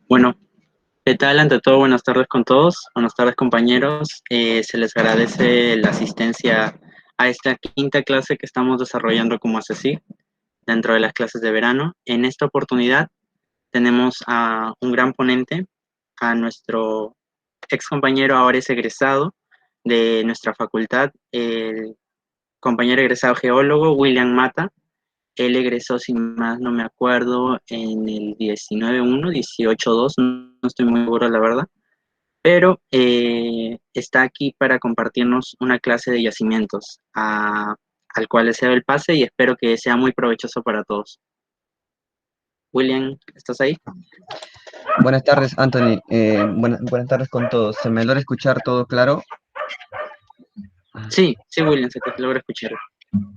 Bueno, ¿qué tal? Ante todo, buenas tardes con todos. Buenas tardes, compañeros. Se les agradece la asistencia a esta quinta clase que estamos desarrollando como ACESIG dentro de las clases de verano. En esta oportunidad tenemos a un gran ponente, a nuestro ex compañero, ahora es egresado de nuestra facultad, el compañero egresado geólogo William Mata. Él egresó, si más no me acuerdo, en el 19-1, 18-2, no estoy muy seguro, la verdad, pero está aquí para compartirnos una clase de yacimientos, al cual le cedo el pase y espero que sea muy provechoso para todos. William, ¿estás ahí? Buenas tardes, Anthony. Buenas tardes con todos. ¿Se me logra escuchar todo claro? Sí, sí, William, se te logra escuchar.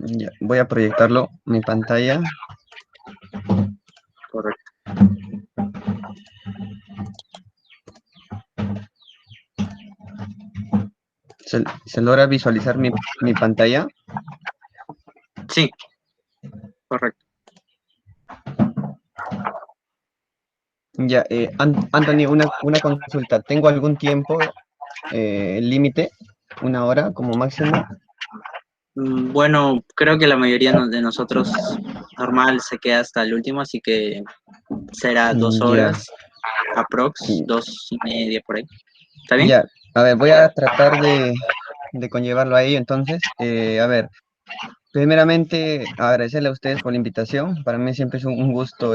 Ya, voy a proyectarlo, mi pantalla. Correcto. ¿Se logra visualizar mi pantalla? Sí, correcto. Ya, Anthony, una consulta. ¿Tengo algún tiempo límite? ¿Una hora como máximo? Bueno, creo que la mayoría de nosotros normal se queda hasta el último, así que será dos Ya, horas, aprox, y- 2:30 por ahí. ¿Está bien? ya. A ver, voy a tratar de conllevarlo a ello entonces. A ver. Primeramente, agradecerle a ustedes por la invitación. Para mí siempre es un gusto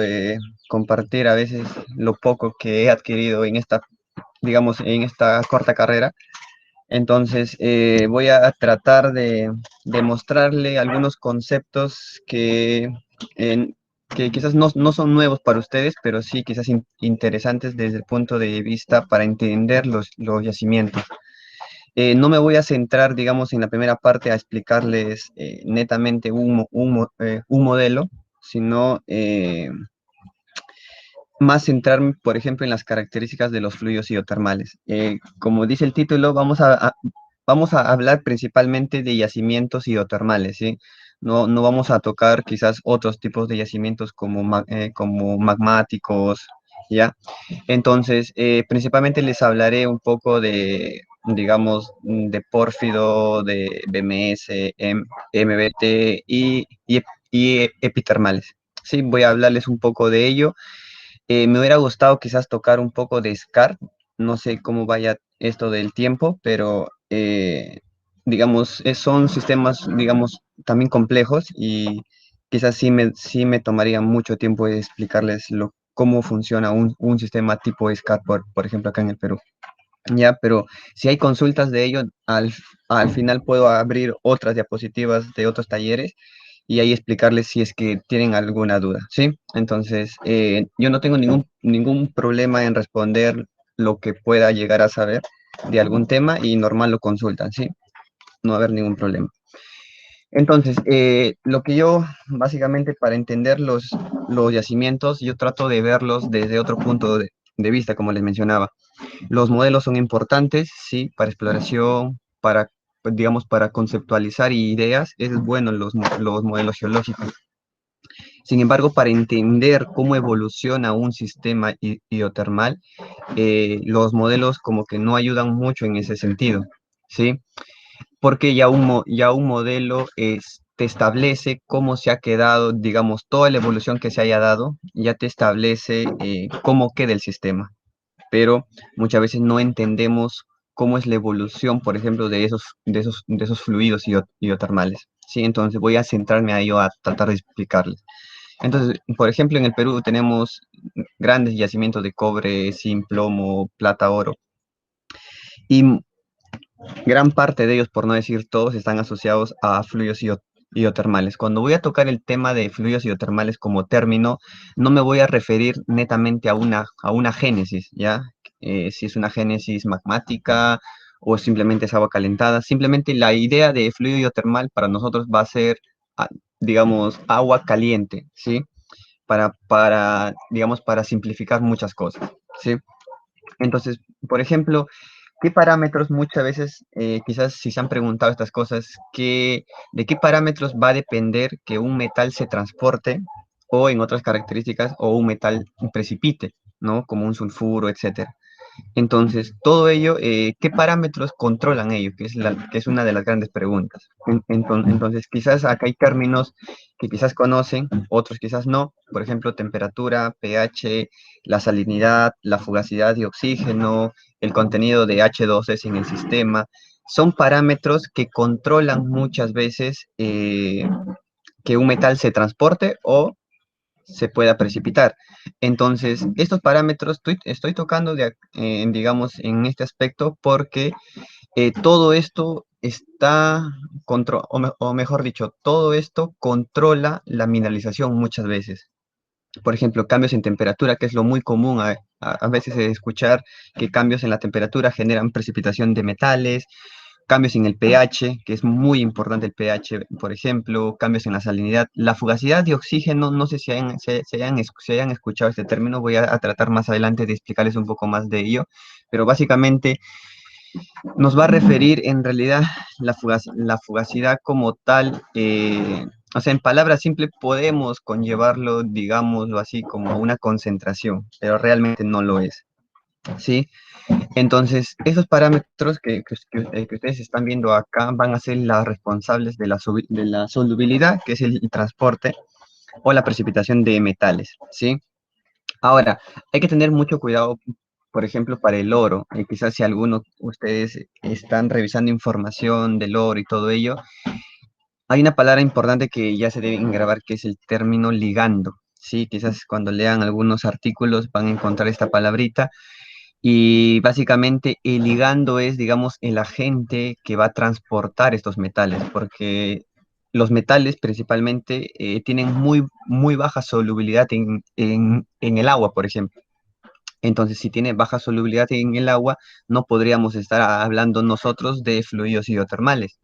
compartir a veces lo poco que he adquirido en esta, digamos, en esta corta carrera. Entonces, voy a tratar de mostrarle algunos conceptos en- que quizás no son nuevos para ustedes, pero sí quizás interesantes desde el punto de vista para entender los yacimientos. No me voy a centrar, digamos, en la primera parte a explicarles netamente un modelo, sino más centrarme, por ejemplo, en las características de los fluidos hidrotermales. Como dice el título, vamos a hablar principalmente de yacimientos hidrotermales, ¿sí? No vamos a tocar quizás otros tipos de yacimientos como magmáticos, ¿ya? Entonces, principalmente les hablaré un poco de, digamos, de pórfido, de BMS, MBT y epitermales. Sí, voy a hablarles un poco de ello. Me hubiera gustado quizás tocar un poco de SCAR. No sé cómo vaya esto del tiempo, pero digamos, son sistemas, digamos, también complejos y quizás sí me tomaría mucho tiempo de explicarles cómo funciona un sistema tipo SCAR, por ejemplo, acá en el Perú. Ya, pero si hay consultas de ello, al final puedo abrir otras diapositivas de otros talleres y ahí explicarles si es que tienen alguna duda, ¿sí? Entonces, yo no tengo ningún problema en responder lo que pueda llegar a saber de algún tema y normal lo consultan, ¿sí? No va a haber ningún problema. Entonces, lo que yo, básicamente, para entender los yacimientos, yo trato de verlos desde otro punto de vista, como les mencionaba. Los modelos son importantes, sí, para exploración, para, pues, digamos, para conceptualizar ideas, es bueno los modelos geológicos. Sin embargo, para entender cómo evoluciona un sistema hidrotermal, los modelos como que no ayudan mucho en ese sentido, ¿sí? Porque ya un modelo te establece cómo se ha quedado, digamos, toda la evolución que se haya dado, ya te establece cómo queda el sistema, pero muchas veces no entendemos cómo es la evolución, por ejemplo, de esos fluidos hidrotermales, ¿sí? Entonces voy a centrarme a ello, a tratar de explicarles. Entonces, por ejemplo, en el Perú tenemos grandes yacimientos de cobre, zinc, plomo, plata, oro, y gran parte de ellos, por no decir todos, están asociados a fluidos hidrotermales. Cuando voy a tocar el tema de fluidos hidrotermales como término, no me voy a referir netamente a una génesis, ¿ya? Si es una génesis magmática o simplemente es agua calentada. Simplemente la idea de fluido hidrotermal para nosotros va a ser, ah, digamos, agua caliente, ¿sí? Digamos, para simplificar muchas cosas, ¿sí? Entonces, por ejemplo, ¿qué parámetros muchas veces, quizás si se han preguntado estas cosas, de qué parámetros va a depender que un metal se transporte o en otras características o un metal precipite? ¿no? Como un sulfuro, etcétera. Entonces, todo ello, ¿qué parámetros controlan ello? Que es una de las grandes preguntas. Entonces, quizás acá hay términos que quizás conocen, otros quizás no. Por ejemplo, temperatura, pH, la salinidad, la fugacidad de oxígeno, el contenido de H2S en el sistema. Son parámetros que controlan muchas veces que un metal se transporte o se pueda precipitar. Entonces, estos parámetros estoy tocando, digamos, en este aspecto porque todo esto o mejor dicho, todo esto controla la mineralización muchas veces. Por ejemplo, cambios en temperatura, que es lo muy común a veces escuchar que cambios en la temperatura generan precipitación de metales, cambios en el pH, que es muy importante el pH, por ejemplo, cambios en la salinidad. La fugacidad de oxígeno, no sé si hayan escuchado este término, voy a tratar más adelante de explicarles un poco más de ello, pero básicamente nos va a referir en realidad la fugacidad como tal, o sea, en palabras simples podemos conllevarlo, digámoslo así, como una concentración, pero realmente no lo es, ¿sí? Entonces, esos parámetros que ustedes están viendo acá van a ser las responsables de la solubilidad, que es el transporte o la precipitación de metales, ¿sí? Ahora, hay que tener mucho cuidado, por ejemplo, para el oro. Quizás si algunos de ustedes están revisando información del oro y todo ello, hay una palabra importante que ya se deben grabar, que es el término ligando. Sí, quizás cuando lean algunos artículos van a encontrar esta palabrita. Y básicamente el ligando es, digamos, el agente que va a transportar estos metales, porque los metales principalmente tienen muy baja solubilidad en el agua, por ejemplo. Entonces, si tiene baja solubilidad en el agua, no podríamos estar hablando nosotros de fluidos hidrotermales.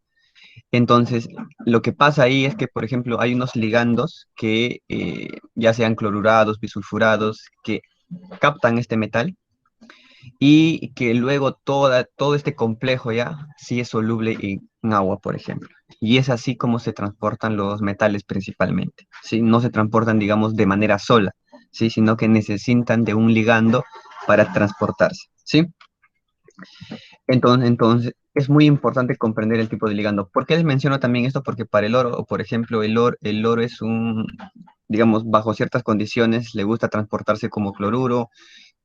Entonces, lo que pasa ahí es que, por ejemplo, hay unos ligandos que ya sean clorurados, bisulfurados, que captan este metal y que luego todo este complejo ya sí es soluble en agua, por ejemplo. Y es así como se transportan los metales principalmente, ¿sí? No se transportan, digamos, de manera sola, ¿sí? Sino que necesitan de un ligando para transportarse, ¿sí? Entonces, es muy importante comprender el tipo de ligando. ¿Por qué les menciono también esto? Porque para el oro, por ejemplo, el oro es digamos, bajo ciertas condiciones, le gusta transportarse como cloruro,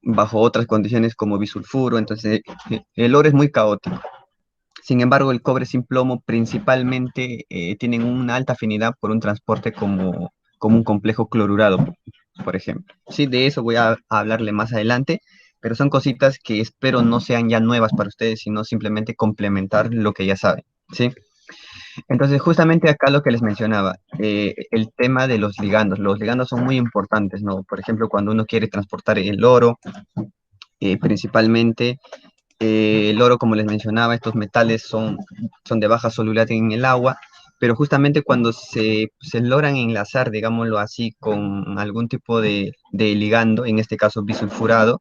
bajo otras condiciones como bisulfuro, entonces el oro es muy caótico. Sin embargo, el cobre sin plomo principalmente tienen una alta afinidad por un transporte como un complejo clorurado, por ejemplo. Sí, de eso voy a hablarle más adelante, pero son cositas que espero no sean ya nuevas para ustedes, sino simplemente complementar lo que ya saben, ¿sí? Entonces, justamente acá lo que les mencionaba, el tema de los ligandos. Los ligandos son muy importantes, ¿no? Por ejemplo, cuando uno quiere transportar el oro, principalmente el oro, como les mencionaba, estos metales son de baja solubilidad en el agua, pero justamente cuando se logran enlazar, digámoslo así, con algún tipo de ligando, en este caso bisulfurado,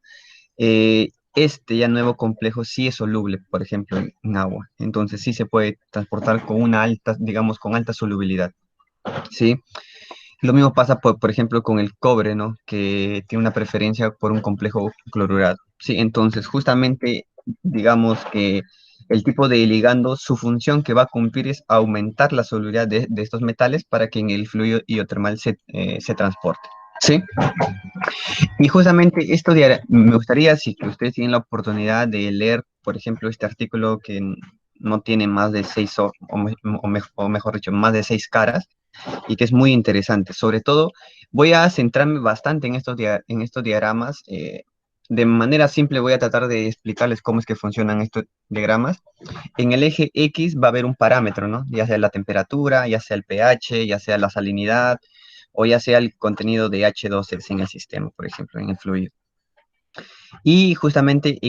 este ya nuevo complejo sí es soluble, por ejemplo, en agua. Entonces sí se puede transportar con una alta, digamos, con alta solubilidad, ¿sí? Lo mismo pasa, por ejemplo, con el cobre, ¿no? Que tiene una preferencia por un complejo clorurado. Sí, entonces, justamente, digamos que el tipo de ligando, su función que va a cumplir es aumentar la solubilidad de estos metales para que en el fluido hidrotermal se transporte. Sí, y justamente me gustaría, si que ustedes tienen la oportunidad de leer, por ejemplo, este artículo que no tiene más de seis, o mejor dicho, más de seis caras, y que es muy interesante. Sobre todo, voy a centrarme bastante en estos diagramas. De manera simple voy a tratar de explicarles cómo es que funcionan estos diagramas. En el eje X va a haber un parámetro, ¿no? Ya sea la temperatura, ya sea el pH, ya sea la salinidad, o ya sea el contenido de H2S en el sistema, por ejemplo, en el fluido. Y justamente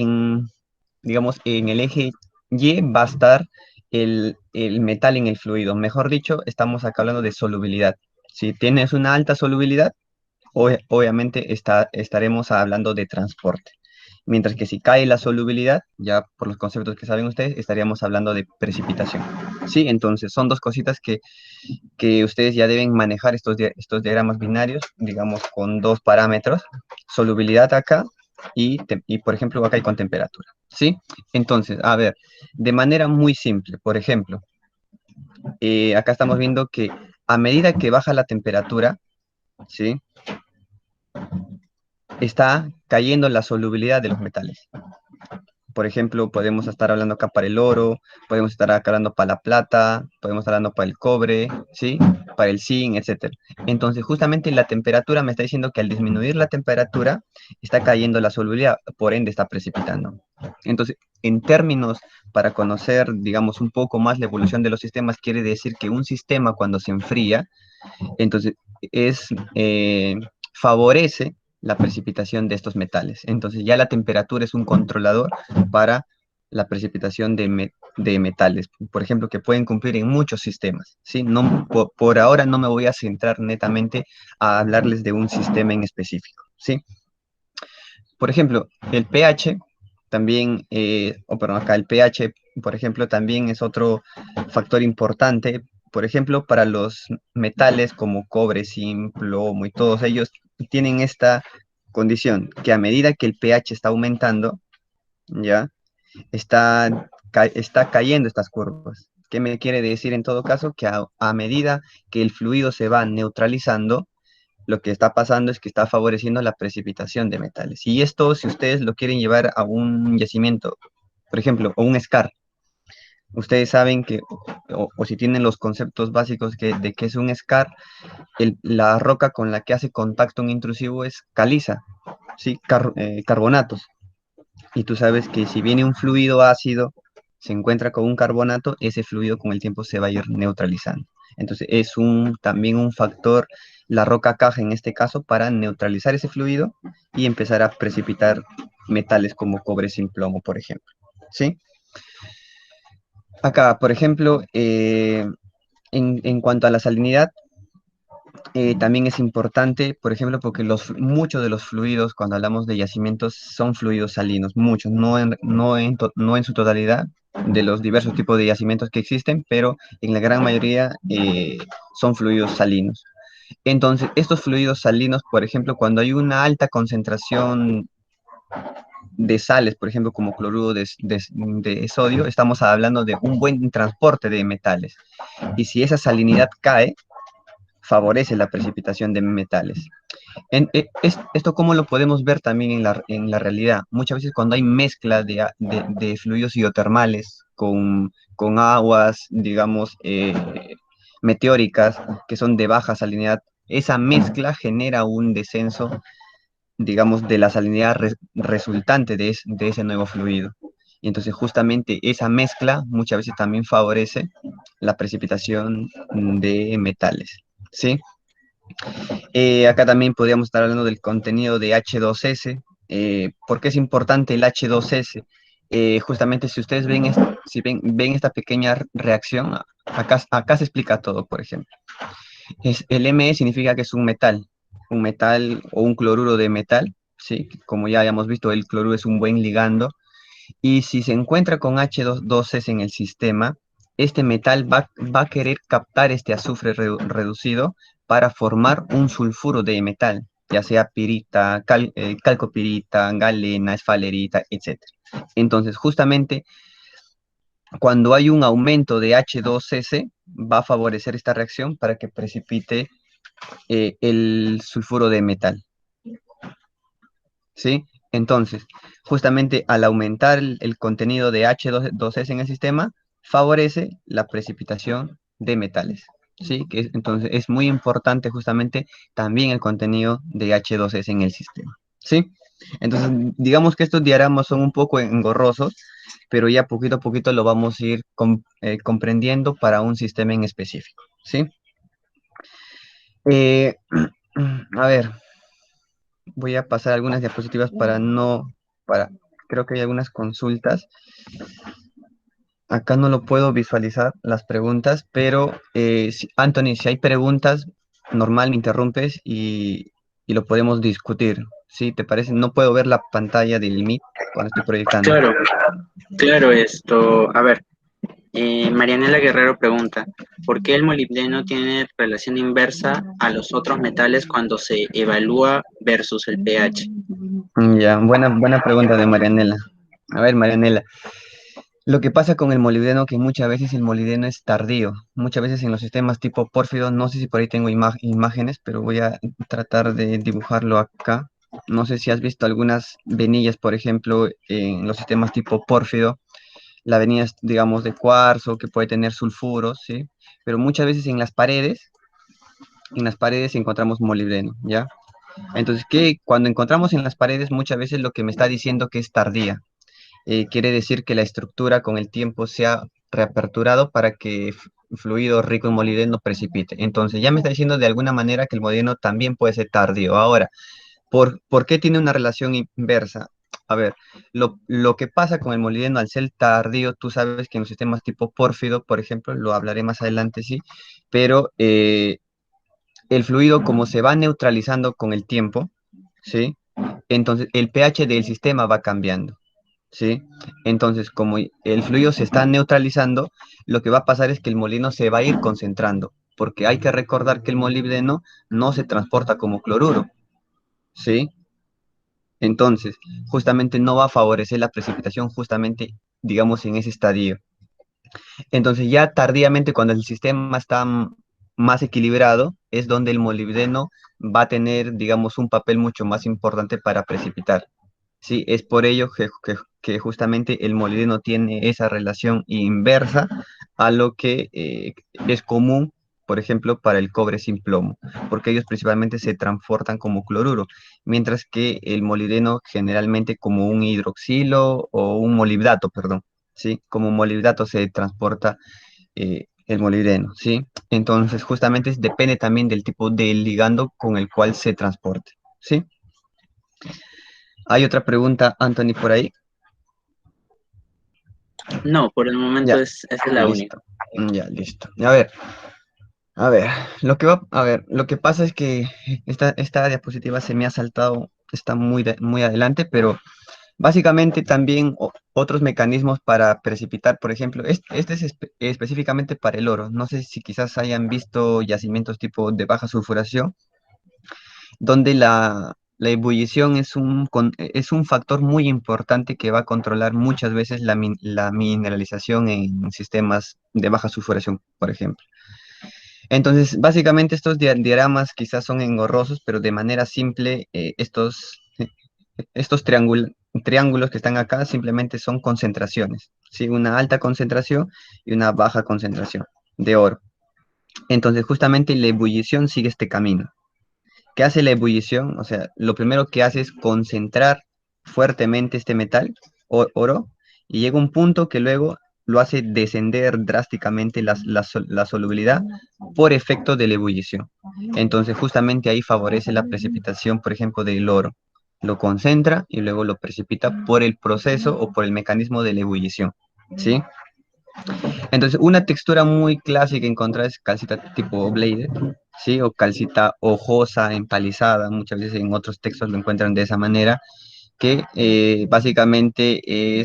digamos, en el eje Y va a estar el metal en el fluido. Mejor dicho, estamos acá hablando de solubilidad. Si tienes una alta solubilidad, obviamente estaremos hablando de transporte. Mientras que si cae la solubilidad, ya por los conceptos que saben ustedes, estaríamos hablando de precipitación. Sí, entonces son dos cositas que ustedes ya deben manejar estos diagramas binarios, digamos, con dos parámetros, solubilidad acá y, por ejemplo, acá y con temperatura. ¿Sí? Entonces, a ver, de manera muy simple, por ejemplo, acá estamos viendo que a medida que baja la temperatura, ¿sí? Está cayendo la solubilidad de los metales. Por ejemplo, podemos estar hablando acá para el oro, podemos estar acá hablando para la plata, podemos estar hablando para el cobre, ¿sí? Para el zinc, etcétera. Entonces, justamente la temperatura me está diciendo que al disminuir la temperatura, está cayendo la solubilidad, por ende está precipitando. Entonces, en términos para conocer, digamos, un poco más la evolución de los sistemas, quiere decir que un sistema cuando se enfría, entonces es, favorece la precipitación de estos metales. Entonces ya la temperatura es un controlador para la precipitación de metales, por ejemplo, que pueden cumplir en muchos sistemas. ¿Sí? No, por ahora no me voy a centrar netamente a hablarles de un sistema en específico. ¿Sí? Por ejemplo, el pH también, perdón, acá el pH, por ejemplo, también es otro factor importante. Por ejemplo, para los metales como cobre, zinc, plomo y todos ellos tienen esta condición, que a medida que el pH está aumentando, ya, está cayendo estas curvas. ¿Qué me quiere decir en todo caso? Que a medida que el fluido se va neutralizando, lo que está pasando es que está favoreciendo la precipitación de metales. Y esto, si ustedes lo quieren llevar a un yacimiento, por ejemplo, o un scar, ustedes saben que, o si tienen los conceptos básicos de qué es un scar, la roca con la que hace contacto un intrusivo es caliza, ¿sí? Carbonatos. Y tú sabes que si viene un fluido ácido, se encuentra con un carbonato, ese fluido con el tiempo se va a ir neutralizando. Entonces es también un factor, la roca caja en este caso, para neutralizar ese fluido y empezar a precipitar metales como cobre sin plomo, por ejemplo. ¿Sí? Acá, por ejemplo, en cuanto a la salinidad, también es importante, por ejemplo, porque muchos de los fluidos, cuando hablamos de yacimientos, son fluidos salinos, muchos, no en su totalidad de los diversos tipos de yacimientos que existen, pero en la gran mayoría son fluidos salinos. Entonces, estos fluidos salinos, por ejemplo, cuando hay una alta concentración de sales, por ejemplo, como cloruro de sodio, estamos hablando de un buen transporte de metales. Y si esa salinidad cae, favorece la precipitación de metales. Esto cómo lo podemos ver también en la realidad. Muchas veces cuando hay mezcla de fluidos hidrotermales con aguas, digamos, meteóricas, que son de baja salinidad, esa mezcla genera un descenso, digamos, de la salinidad resultante de ese nuevo fluido. Y entonces justamente esa mezcla muchas veces también favorece la precipitación de metales. ¿Sí? Acá también podríamos estar hablando del contenido de H2S. ¿Por qué es importante el H2S? Justamente si ustedes ven esta pequeña reacción, acá se explica todo, por ejemplo. El Me significa que es un metal o un cloruro de metal, ¿sí? Como ya habíamos visto, el cloruro es un buen ligando. Y si se encuentra con H2S en el sistema, este metal va a querer captar este azufre reducido para formar un sulfuro de metal, ya sea pirita, calcopirita, galena, esfalerita, etc. Entonces, justamente cuando hay un aumento de H2S, va a favorecer esta reacción para que precipite el sulfuro de metal. ¿Sí? Entonces, justamente al aumentar el contenido de H2S en el sistema, favorece la precipitación de metales. ¿Sí? Entonces, es muy importante justamente también el contenido de H2S en el sistema. ¿Sí? Entonces, digamos que estos diagramas son un poco engorrosos, pero ya poquito a poquito lo vamos a ir comprendiendo para un sistema en específico. ¿Sí? Eh, a ver, voy a pasar algunas diapositivas para, creo que hay algunas consultas. Acá no lo puedo visualizar las preguntas, pero Anthony, si hay preguntas, normal, me interrumpes y lo podemos discutir. ¿Sí? ¿Te parece? No puedo ver la pantalla del Meet cuando estoy proyectando. Claro, claro, esto. A ver, Marianela Guerrero pregunta, ¿por qué el molibdeno tiene relación inversa a los otros metales cuando se evalúa versus el pH? Ya, buena pregunta de Marianela. A ver, Marianela, lo que pasa con el molibdeno que muchas veces el molibdeno es tardío. Muchas veces en los sistemas tipo pórfido, no sé si por ahí tengo imágenes, pero voy a tratar de dibujarlo acá. No sé si has visto algunas venillas, por ejemplo, en los sistemas tipo pórfido. La venilla es, digamos, de cuarzo, que puede tener sulfuros, ¿sí? Pero muchas veces en las paredes encontramos molibdeno, ¿ya? Entonces, ¿qué? Cuando encontramos en las paredes, muchas veces lo que me está diciendo que es tardía. Quiere decir que la estructura con el tiempo se ha reaperturado para que fluido rico en molibdeno precipite. Entonces, ya me está diciendo de alguna manera que el molibdeno también puede ser tardío. Ahora, ¿por qué tiene una relación inversa? A ver, lo que pasa con el molibdeno al ser tardío, tú sabes que en los sistemas tipo pórfido, por ejemplo, lo hablaré más adelante, sí, pero el fluido como se va neutralizando con el tiempo, ¿sí? Entonces el pH del sistema va cambiando, ¿sí? Entonces como el fluido se está neutralizando, lo que va a pasar es que el molino se va a ir concentrando, porque hay que recordar que el molibdeno no se transporta como cloruro, ¿sí? Entonces, justamente no va a favorecer la precipitación justamente, digamos, en ese estadio. Entonces, ya tardíamente, cuando el sistema está más equilibrado, es donde el molibdeno va a tener, digamos, un papel mucho más importante para precipitar. Sí, es por ello que justamente el molibdeno tiene esa relación inversa a lo que es común, por ejemplo, para el cobre sin plomo, porque ellos principalmente se transportan como cloruro, mientras que el molibdeno generalmente como un hidroxilo o un molibdato, perdón, ¿sí? Como molibdato se transporta el molibdeno, ¿sí? Entonces, justamente depende también del tipo de ligando con el cual se transporte, ¿sí? Hay otra pregunta, Anthony, por ahí. No, por el momento Ya, esa es la única. listo. Ya, listo. A ver, lo que pasa es que esta diapositiva se me ha saltado, está muy adelante, pero básicamente también otros mecanismos para precipitar, por ejemplo, este es específicamente para el oro. No sé si quizás hayan visto yacimientos tipo de baja sulfuración, donde la ebullición es un factor muy importante que va a controlar muchas veces la mineralización en sistemas de baja sulfuración, por ejemplo. Entonces, básicamente estos diagramas quizás son engorrosos, pero de manera simple, estos triángulos que están acá simplemente son concentraciones, ¿sí? Una alta concentración y una baja concentración de oro. Entonces, justamente la ebullición sigue este camino. ¿Qué hace la ebullición? O sea, lo primero que hace es concentrar fuertemente este metal, oro, y llega un punto que luego lo hace descender drásticamente la solubilidad por efecto de la ebullición. Entonces, justamente ahí favorece la precipitación, por ejemplo, del oro. Lo concentra y luego lo precipita por el proceso o por el mecanismo de la ebullición. ¿Sí? Entonces, una textura muy clásica encontrar es calcita tipo bladed, ¿sí? O calcita hojosa, empalizada, muchas veces en otros textos lo encuentran de esa manera, que básicamente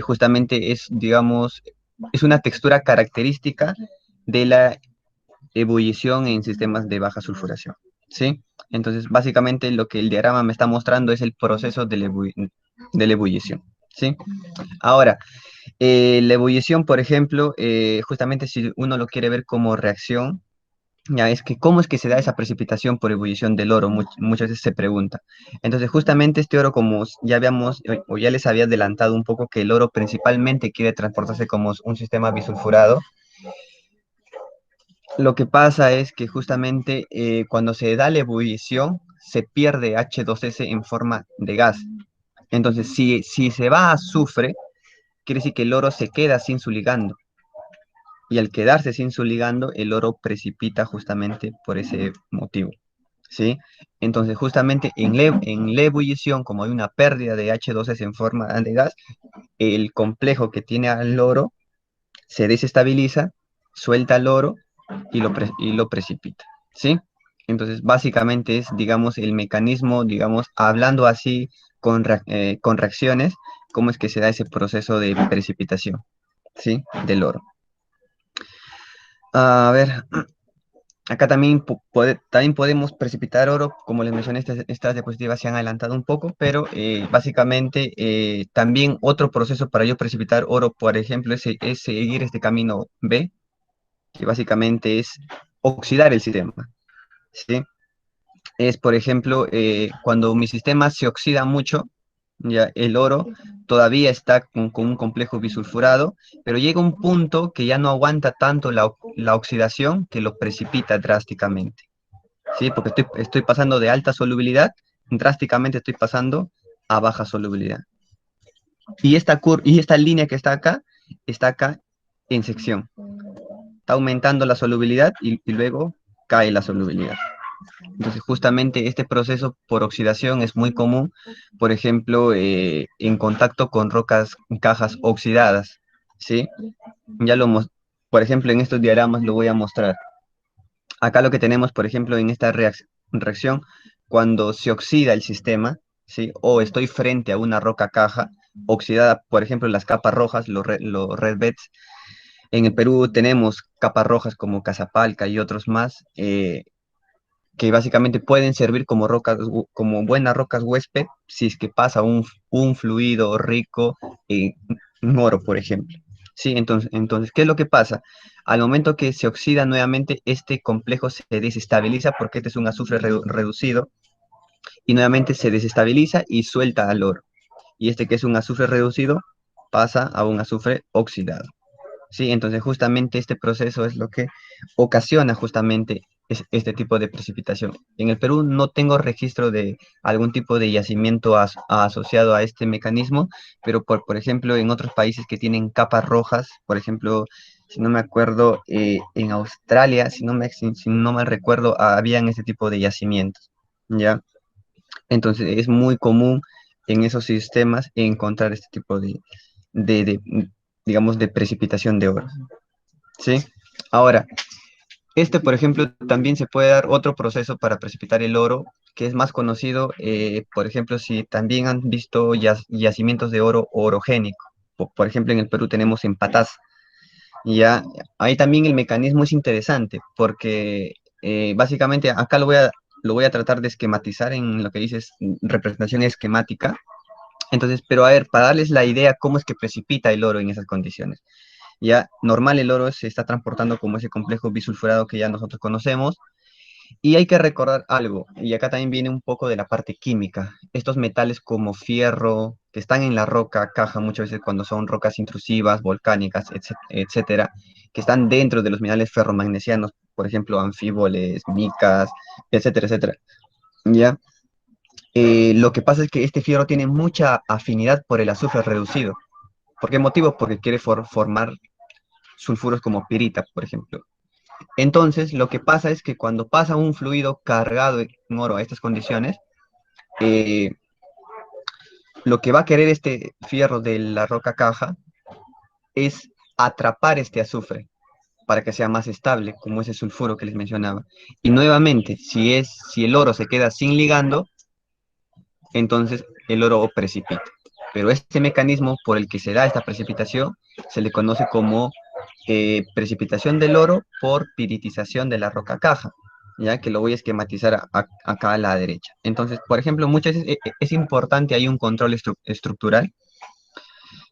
justamente es, digamos, es una textura característica de la ebullición en sistemas de baja sulfuración, ¿sí? Entonces, básicamente lo que el diagrama me está mostrando es el proceso de la ebullición, ¿sí? Ahora, la ebullición, por ejemplo, justamente si uno lo quiere ver como reacción, ya es que cómo es que se da esa precipitación por ebullición del oro, muchas veces se pregunta. Entonces, justamente este oro, como ya habíamos, o ya les había adelantado un poco que el oro principalmente quiere transportarse como un sistema bisulfurado, lo que pasa es que justamente cuando se da la ebullición, se pierde H2S en forma de gas. Entonces, si se va a azufre, quiere decir que el oro se queda sin su ligando. Y al quedarse sin su ligando, el oro precipita justamente por ese motivo, ¿sí? Entonces, justamente en la ebullición, como hay una pérdida de H2S en forma de gas, el complejo que tiene al oro se desestabiliza, suelta el oro y lo precipita, ¿sí? Entonces, básicamente es, digamos, el mecanismo, digamos, hablando así con reacciones, cómo es que se da ese proceso de precipitación, ¿sí? Del oro. A ver, acá también, también podemos precipitar oro, como les mencioné, estas diapositivas se han adelantado un poco, pero básicamente también otro proceso para yo precipitar oro, por ejemplo, es seguir este camino B, que básicamente es oxidar el sistema, ¿sí? Es, por ejemplo, cuando mi sistema se oxida mucho, ya el oro todavía está con un complejo bisulfurado, pero llega un punto que ya no aguanta tanto la oxidación que lo precipita drásticamente, ¿sí? Porque estoy pasando de alta solubilidad, drásticamente estoy pasando a baja solubilidad. Y esta línea que está acá en sección. Está aumentando la solubilidad y luego cae la solubilidad. Entonces, justamente este proceso por oxidación es muy común, por ejemplo, en contacto con rocas, cajas oxidadas, ¿sí? Ya por ejemplo, en estos diagramas lo voy a mostrar. Acá lo que tenemos, por ejemplo, en esta reacción, cuando se oxida el sistema, ¿sí? O estoy frente a una roca caja oxidada, por ejemplo, las capas rojas, los red beds. En el Perú tenemos capas rojas como Casapalca y otros más, que básicamente pueden servir como rocas, como buenas rocas huésped, si es que pasa un fluido rico en oro, por ejemplo. Sí, entonces, ¿qué es lo que pasa? Al momento que se oxida nuevamente, este complejo se desestabiliza porque este es un azufre reducido y nuevamente se desestabiliza y suelta al oro. Y este que es un azufre reducido pasa a un azufre oxidado. Sí, entonces justamente este proceso es lo que ocasiona justamente este tipo de precipitación. En el Perú no tengo registro de algún tipo de yacimiento asociado a este mecanismo, pero por ejemplo en otros países que tienen capas rojas, por ejemplo, si no me acuerdo, en Australia, si no mal recuerdo, habían este tipo de yacimientos, ¿ya? Entonces es muy común en esos sistemas encontrar este tipo de, digamos, de precipitación de oro. ¿Sí? Ahora, por ejemplo, también se puede dar otro proceso para precipitar el oro, que es más conocido, por ejemplo, si también han visto yacimientos de oro orogénico. Por ejemplo, en el Perú tenemos en Patás. Y ya, ahí también el mecanismo es interesante, porque básicamente acá lo voy a tratar de esquematizar en lo que dices, representación esquemática. Entonces, pero a ver, para darles la idea cómo es que precipita el oro en esas condiciones. Ya normal el oro se está transportando como ese complejo bisulfurado que ya nosotros conocemos. Y hay que recordar algo, y acá también viene un poco de la parte química. Estos metales como fierro, que están en la roca, caja muchas veces cuando son rocas intrusivas, volcánicas, etcétera, que están dentro de los minerales ferromagnesianos, por ejemplo, anfíboles, micas, etcétera, etcétera. ¿Ya? Lo que pasa es que este fierro tiene mucha afinidad por el azufre reducido. ¿Por qué motivo? Porque quiere formar sulfuros como pirita, por ejemplo. Entonces, lo que pasa es que cuando pasa un fluido cargado en oro a estas condiciones, eh, lo que va a querer este fierro de la roca caja es atrapar este azufre para que sea más estable, como ese sulfuro que les mencionaba. Y nuevamente, si el oro se queda sin ligando, entonces el oro precipita. Pero este mecanismo por el que se da esta precipitación se le conoce como precipitación del oro por piritización de la roca caja, ya que lo voy a esquematizar acá a la derecha. Entonces, por ejemplo, muchas veces es importante, hay un control estructural,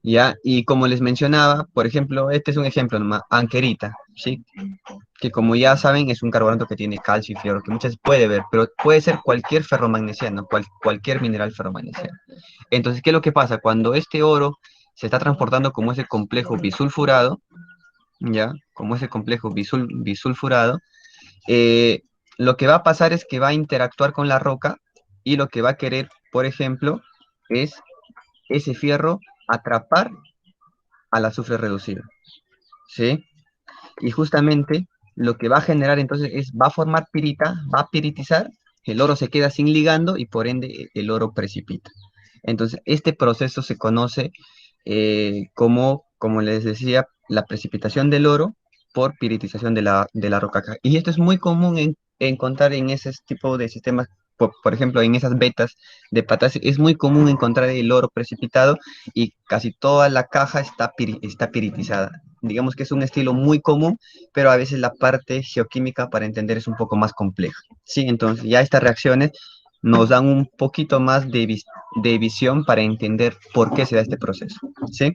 ya, y como les mencionaba, por ejemplo, este es un ejemplo nomás, anquerita, ¿sí? Que como ya saben es un carbonato que tiene calcio y fierro, que muchas veces puede ver, pero puede ser cualquier ferromagnesiano, cualquier mineral ferromagnesiano. Entonces, ¿qué es lo que pasa? Cuando este oro se está transportando como ese complejo bisulfurado, ¿ya? Como ese complejo bisulfurado, eh, lo que va a pasar es que va a interactuar con la roca y lo que va a querer, por ejemplo, es ese fierro atrapar al azufre reducido, ¿sí? Y justamente lo que va a generar entonces va a formar pirita, va a piritizar, el oro se queda sin ligando y por ende el oro precipita. Entonces, este proceso se conoce como les decía, la precipitación del oro por piritización de la roca. Y esto es muy común encontrar en ese tipo de sistemas, por ejemplo, en esas vetas de patas, es muy común encontrar el oro precipitado y casi toda la caja está piritizada. Digamos que es un estilo muy común, pero a veces la parte geoquímica para entender es un poco más compleja. Sí, entonces ya estas reacciones nos dan un poquito más de visión para entender por qué se da este proceso. ¿Sí?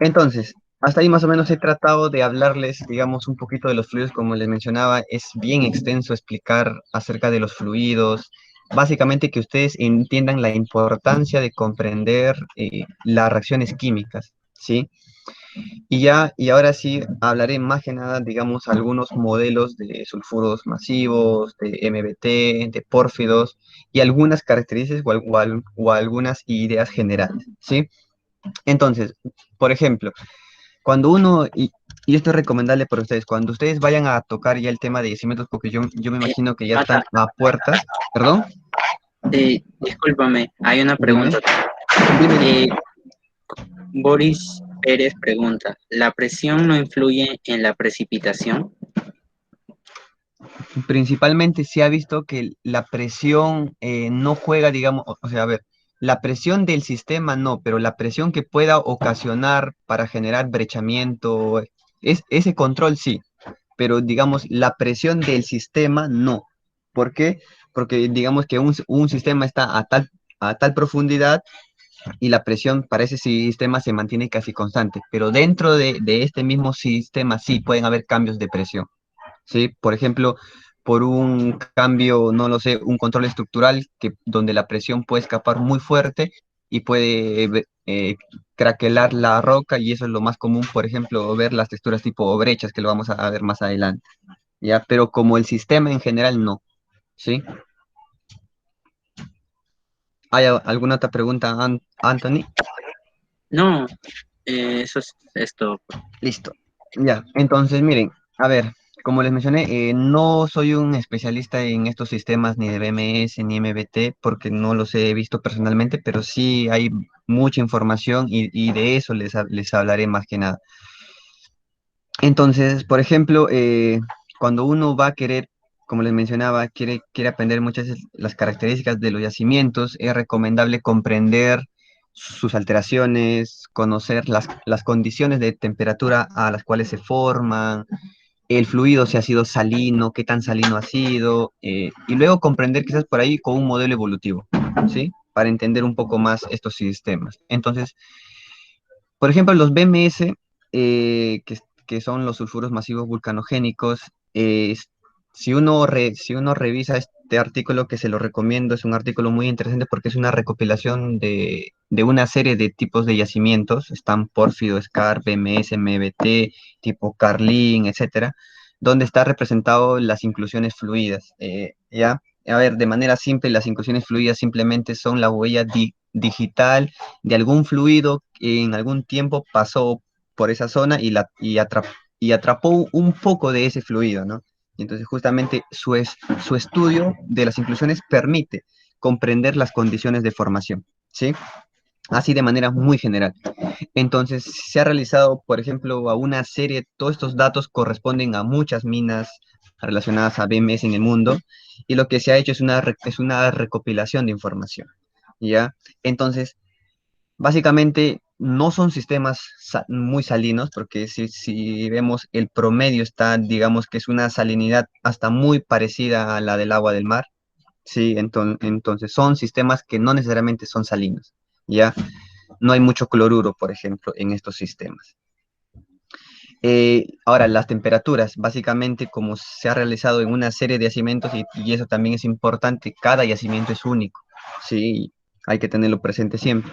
Entonces, hasta ahí más o menos he tratado de hablarles, digamos, un poquito de los fluidos, como les mencionaba, es bien extenso explicar acerca de los fluidos, básicamente que ustedes entiendan la importancia de comprender las reacciones químicas, ¿sí? Y ahora sí hablaré más que nada, digamos, algunos modelos de sulfuros masivos, de MBT, de pórfidos, y algunas características o algunas ideas generales, ¿sí? Entonces, por ejemplo, cuando uno, y esto es recomendable para ustedes, cuando ustedes vayan a tocar ya el tema de yacimientos, porque yo me Eh, imagino que ya están Mata, a puertas, perdón, discúlpame, hay una dime, pregunta. dime, dime. Eh, Boris Pérez pregunta, ¿la presión no influye en la precipitación? Principalmente se ha visto que la presión no juega, digamos, o sea, a ver, la presión del sistema no, pero la presión que pueda ocasionar para generar brechamiento, ese control sí, pero digamos, la presión del sistema no. ¿Por qué? Porque digamos que un sistema está a tal profundidad y la presión para ese sistema se mantiene casi constante, pero dentro de este mismo sistema sí pueden haber cambios de presión. ¿Sí? Por ejemplo, por un cambio, no lo sé, un control estructural donde la presión puede escapar muy fuerte y puede craquelar la roca y eso es lo más común, por ejemplo, ver las texturas tipo brechas que lo vamos a ver más adelante, ¿ya? Pero como el sistema en general no, ¿sí? ¿Hay alguna otra pregunta, Anthony? No, eso es todo. Listo. Ya, entonces miren, a ver, como les mencioné, no soy un especialista en estos sistemas ni de BMS ni MBT porque no los he visto personalmente, pero sí hay mucha información y de eso les hablaré más que nada. Entonces, por ejemplo, cuando uno va a querer, como les mencionaba, quiere aprender muchas veces las características de los yacimientos, es recomendable comprender sus alteraciones, conocer las condiciones de temperatura a las cuales se forman, el fluido si ha sido salino, qué tan salino ha sido, y luego comprender quizás por ahí con un modelo evolutivo, ¿sí? Para entender un poco más estos sistemas. Entonces, por ejemplo, los BMS, que son los sulfuros masivos vulcanogénicos, si uno revisa este artículo, que se lo recomiendo, es un artículo muy interesante porque es una recopilación de una serie de tipos de yacimientos, están pórfido, scar, BMS, MBT, tipo Carlin, etcétera, donde está representado las inclusiones fluidas, ¿ya? A ver, de manera simple, las inclusiones fluidas simplemente son la huella digital de algún fluido que en algún tiempo pasó por esa zona y atrapó un poco de ese fluido, ¿no? Y entonces justamente su estudio de las inclusiones permite comprender las condiciones de formación, ¿sí? Así de manera muy general. Entonces, se ha realizado, por ejemplo, a una serie, todos estos datos corresponden a muchas minas relacionadas a BMS en el mundo, y lo que se ha hecho es una recopilación de información, ¿ya? Entonces, básicamente no son sistemas muy salinos, porque si vemos el promedio está, digamos que es una salinidad hasta muy parecida a la del agua del mar, ¿sí? Entonces son sistemas que no necesariamente son salinos, ¿ya? No hay mucho cloruro, por ejemplo, en estos sistemas. Ahora, las temperaturas, básicamente como se ha realizado en una serie de yacimientos, y eso también es importante, cada yacimiento es único, ¿sí? Hay que tenerlo presente siempre.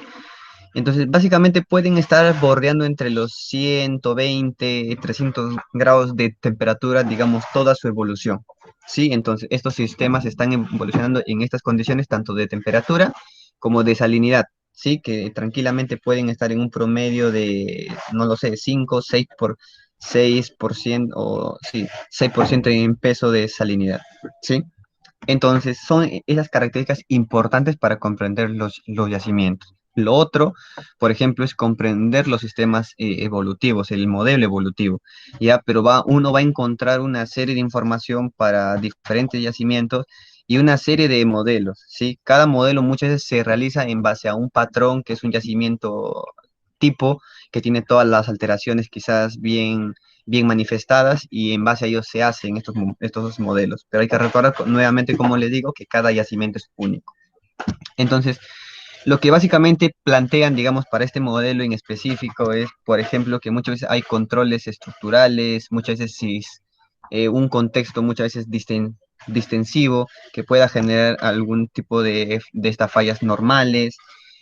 Entonces, básicamente pueden estar bordeando entre los 120, 300 grados de temperatura, digamos, toda su evolución. Sí, entonces estos sistemas están evolucionando en estas condiciones tanto de temperatura como de salinidad, sí, que tranquilamente pueden estar en un promedio de, no lo sé, 5, 6% o sí, 6% en peso de salinidad, ¿sí? Entonces, son esas características importantes para comprender los yacimientos. Lo otro, por ejemplo, es comprender los sistemas evolutivos, el modelo evolutivo, ¿ya? Pero uno va a encontrar una serie de información para diferentes yacimientos y una serie de modelos, ¿sí? Cada modelo muchas veces se realiza en base a un patrón que es un yacimiento tipo, que tiene todas las alteraciones quizás bien manifestadas y en base a ellos se hacen estos dos modelos. Pero hay que recordar nuevamente, como les digo, que cada yacimiento es único. Entonces, lo que básicamente plantean, digamos, para este modelo en específico es, por ejemplo, que muchas veces hay controles estructurales, muchas veces un contexto muchas veces distensivo que pueda generar algún tipo de estas fallas normales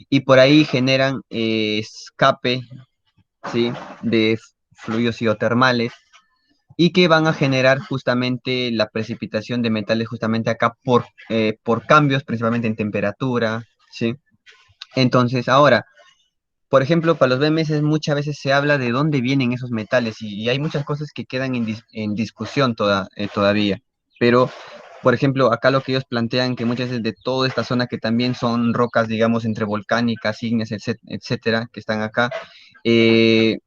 y por ahí generan escape, ¿sí? de fluidos hidrotermales y que van a generar justamente la precipitación de metales justamente acá por cambios principalmente en temperatura, ¿sí? Entonces, ahora, por ejemplo, para los BMS muchas veces se habla de dónde vienen esos metales y hay muchas cosas que quedan en discusión todavía. Pero, por ejemplo, acá lo que ellos plantean que muchas veces de toda esta zona que también son rocas, digamos, entre volcánicas, ígneas, etcétera, que están acá, eh,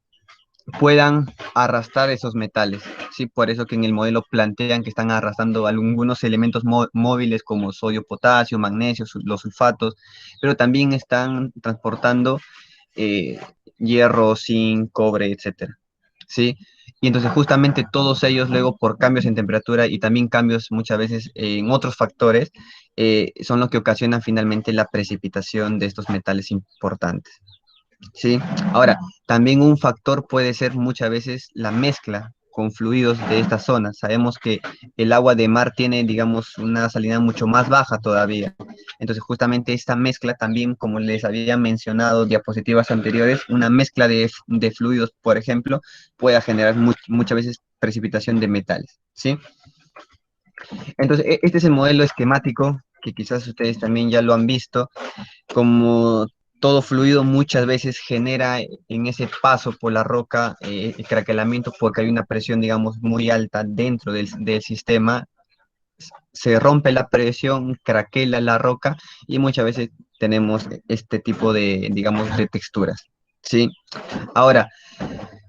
puedan arrastrar esos metales. Sí, por eso que en el modelo plantean que están arrastrando algunos elementos móviles como sodio, potasio, magnesio, los sulfatos, pero también están transportando eh, hierro, zinc, cobre, etcétera. ¿Sí? Y entonces justamente todos ellos luego por cambios en temperatura y también cambios muchas veces en otros factores son lo que ocasionan finalmente la precipitación de estos metales importantes. ¿Sí? Ahora, también un factor puede ser muchas veces la mezcla con fluidos de esta zona. Sabemos que el agua de mar tiene, digamos, una salinidad mucho más baja todavía. Entonces, justamente esta mezcla también, como les había mencionado diapositivas anteriores, una mezcla de fluidos, por ejemplo, puede generar muchas veces precipitación de metales, ¿sí? Entonces, este es el modelo esquemático que quizás ustedes también ya lo han visto como todo fluido muchas veces genera en ese paso por la roca craquelamiento porque hay una presión, digamos, muy alta dentro del sistema. Se rompe la presión, craquela la roca y muchas veces tenemos este tipo de, digamos, de texturas. ¿Sí? Ahora,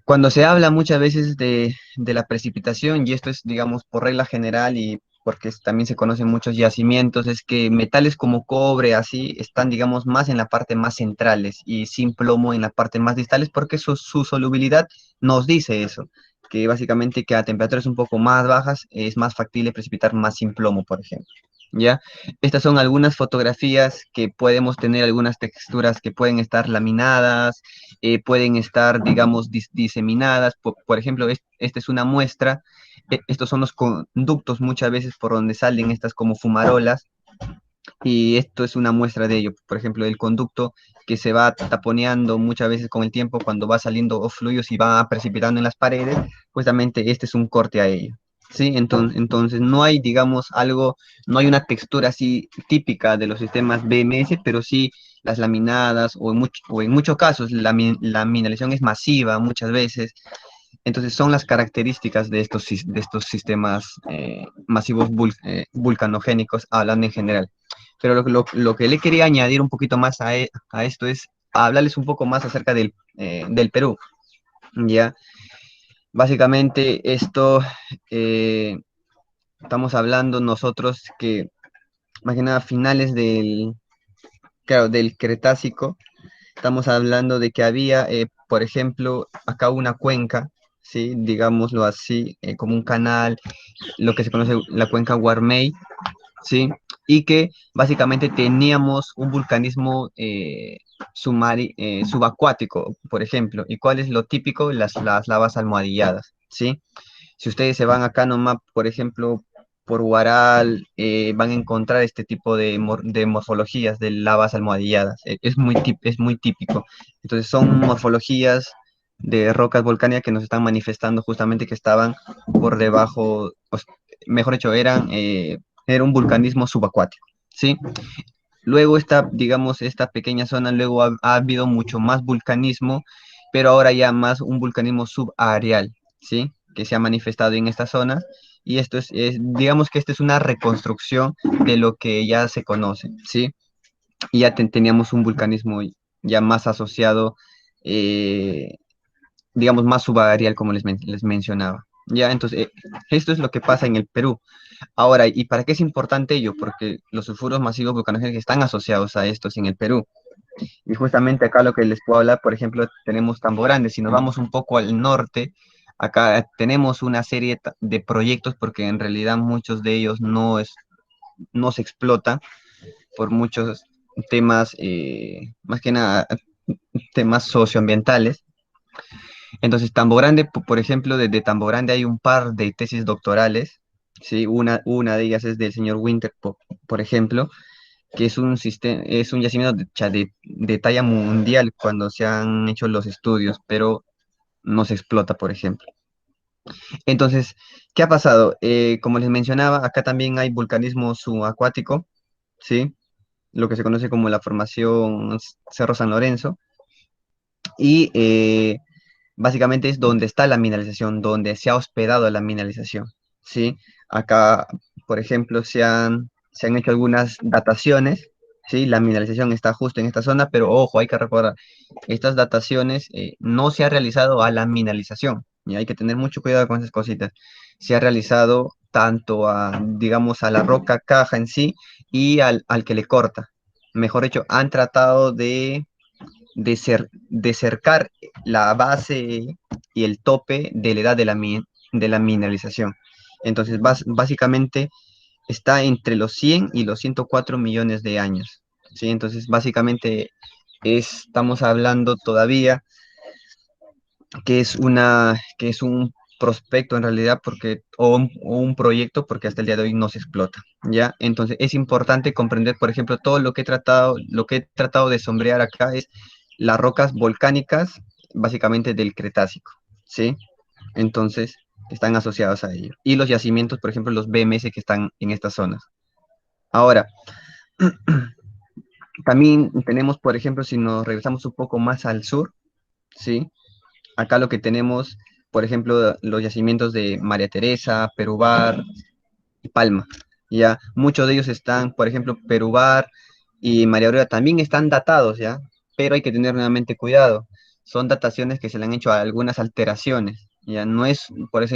cuando se habla muchas veces de la precipitación, y esto es, digamos, por regla general y porque también se conocen muchos yacimientos, es que metales como cobre, así, están, digamos, más en la parte más centrales y sin plomo en la parte más distales, porque su solubilidad nos dice eso, que básicamente que a temperaturas un poco más bajas es más factible precipitar más sin plomo, por ejemplo. ¿Ya? Estas son algunas fotografías que podemos tener algunas texturas que pueden estar laminadas, pueden estar, digamos, diseminadas. Por ejemplo, esta es una muestra. Estos son los conductos muchas veces por donde salen estas como fumarolas. Y esto es una muestra de ello. Por ejemplo, el conducto que se va taponeando muchas veces con el tiempo cuando va saliendo fluidos y va precipitando en las paredes, justamente este es un corte a ello. ¿Sí? Entonces no hay, digamos, algo, no hay una textura así típica de los sistemas BMS, pero sí las laminadas o en muchos casos la mineralización es masiva muchas veces. Entonces son las características de estos sistemas masivos vulcanogénicos, hablando en general. Pero lo que le quería añadir un poquito más a esto es hablarles un poco más acerca del Perú. ¿Ya? Básicamente esto, eh, estamos hablando nosotros que, más que nada, finales claro, del Cretácico, estamos hablando de que había, por ejemplo, acá una cuenca, ¿sí? Digámoslo así, como un canal, lo que se conoce la cuenca Guarmey, ¿sí? Y que básicamente teníamos un vulcanismo subacuático, por ejemplo. ¿Y cuál es lo típico? Las lavas almohadilladas, ¿sí? Si ustedes se van acá nomás, por ejemplo, por Huaral, van a encontrar este tipo de morfologías de lavas almohadilladas. Es muy típico. Entonces son morfologías de rocas volcánicas que nos están manifestando justamente que estaban por debajo, mejor dicho, era un vulcanismo subacuático, ¿sí? Luego digamos, esta pequeña zona, luego ha habido mucho más vulcanismo, pero ahora ya más un vulcanismo subareal, ¿sí? Que se ha manifestado en esta zona. Y esto digamos que esta es una reconstrucción de lo que ya se conoce, ¿sí? Y ya teníamos un vulcanismo ya más asociado, eh, digamos, más subarial, como les mencionaba. Ya, entonces, esto es lo que pasa en el Perú. Ahora, ¿y para qué es importante ello? Porque los sulfuros masivos vulcanogénicos están asociados a estos en el Perú. Y justamente acá lo que les puedo hablar, por ejemplo, tenemos Tambo Grande. Si nos vamos un poco al norte, acá tenemos una serie de proyectos, porque en realidad muchos de ellos no se explotan por muchos temas, más que nada, temas socioambientales. Entonces, Tambo Grande, por ejemplo, desde Tambo Grande hay un par de tesis doctorales, ¿sí? Una de ellas es del señor Winter, por ejemplo, que es un yacimiento de talla mundial cuando se han hecho los estudios, pero no se explota, por ejemplo. Entonces, ¿qué ha pasado? Como les mencionaba, acá también hay vulcanismo subacuático, ¿sí? Lo que se conoce como la formación Cerro San Lorenzo, y básicamente es donde está la mineralización, donde se ha hospedado la mineralización, ¿sí? Acá, por ejemplo, se han hecho algunas dataciones, ¿sí? La mineralización está justo en esta zona, pero ojo, hay que recordar, estas dataciones no se ha realizado a la mineralización, y hay que tener mucho cuidado con esas cositas. Se ha realizado tanto a, digamos, a la roca caja en sí y al que le corta. Mejor dicho, han tratado de cercar la base y el tope de la edad de la mineralización. Entonces, básicamente está entre los 100 y los 104 millones de años. ¿Sí? Entonces, básicamente estamos hablando todavía que es un prospecto en realidad porque, o un proyecto porque hasta el día de hoy no se explota, ¿ya? Entonces es importante comprender, por ejemplo, todo lo que he tratado de sombrear acá es las rocas volcánicas, básicamente del Cretácico, ¿sí? Entonces están asociados a ello. Y los yacimientos, por ejemplo, los BMS que están en estas zonas. Ahora, también tenemos, por ejemplo, si nos regresamos un poco más al sur, ¿sí? Acá lo que tenemos, por ejemplo, los yacimientos de María Teresa, Perubar y Palma. Ya, muchos de ellos están, por ejemplo, Perubar y María Aurea también están datados, ¿ya? Pero hay que tener nuevamente cuidado. Son dataciones que se le han hecho a algunas alteraciones. Ya no es, por eso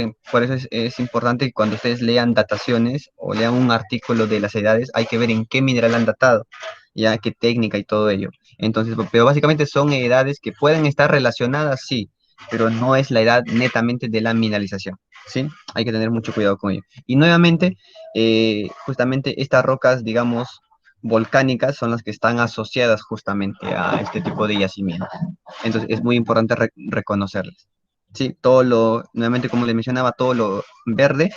es importante que cuando ustedes lean dataciones o lean un artículo de las edades, hay que ver en qué mineral han datado, ya qué técnica y todo ello. Entonces, pero básicamente son edades que pueden estar relacionadas, sí, pero no es la edad netamente de la mineralización, ¿sí? Hay que tener mucho cuidado con ello. Y nuevamente, justamente estas rocas, digamos, volcánicas son las que están asociadas justamente a este tipo de yacimientos. Entonces es muy importante reconocerlas. Sí, nuevamente como les mencionaba, todo lo verde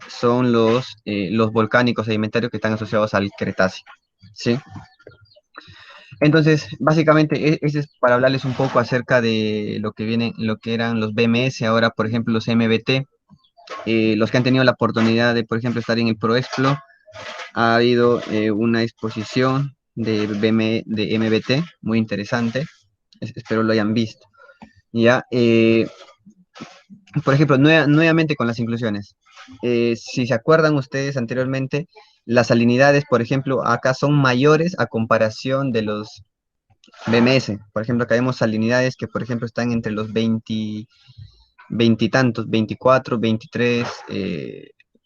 son los volcánicos sedimentarios que están asociados al Cretácico. Sí. Entonces, básicamente, ese es para hablarles un poco acerca de lo que eran los BMS, ahora, por ejemplo, los MBT, los que han tenido la oportunidad de, por ejemplo, estar en el ProExplo, ha habido una exposición de MBT muy interesante, espero lo hayan visto. Ya, por ejemplo, nuevamente con las inclusiones. Si se acuerdan ustedes anteriormente, las salinidades, por ejemplo, acá son mayores a comparación de los BMS. Por ejemplo, acá vemos salinidades que, por ejemplo, están entre los 20 y tantos, 24, 23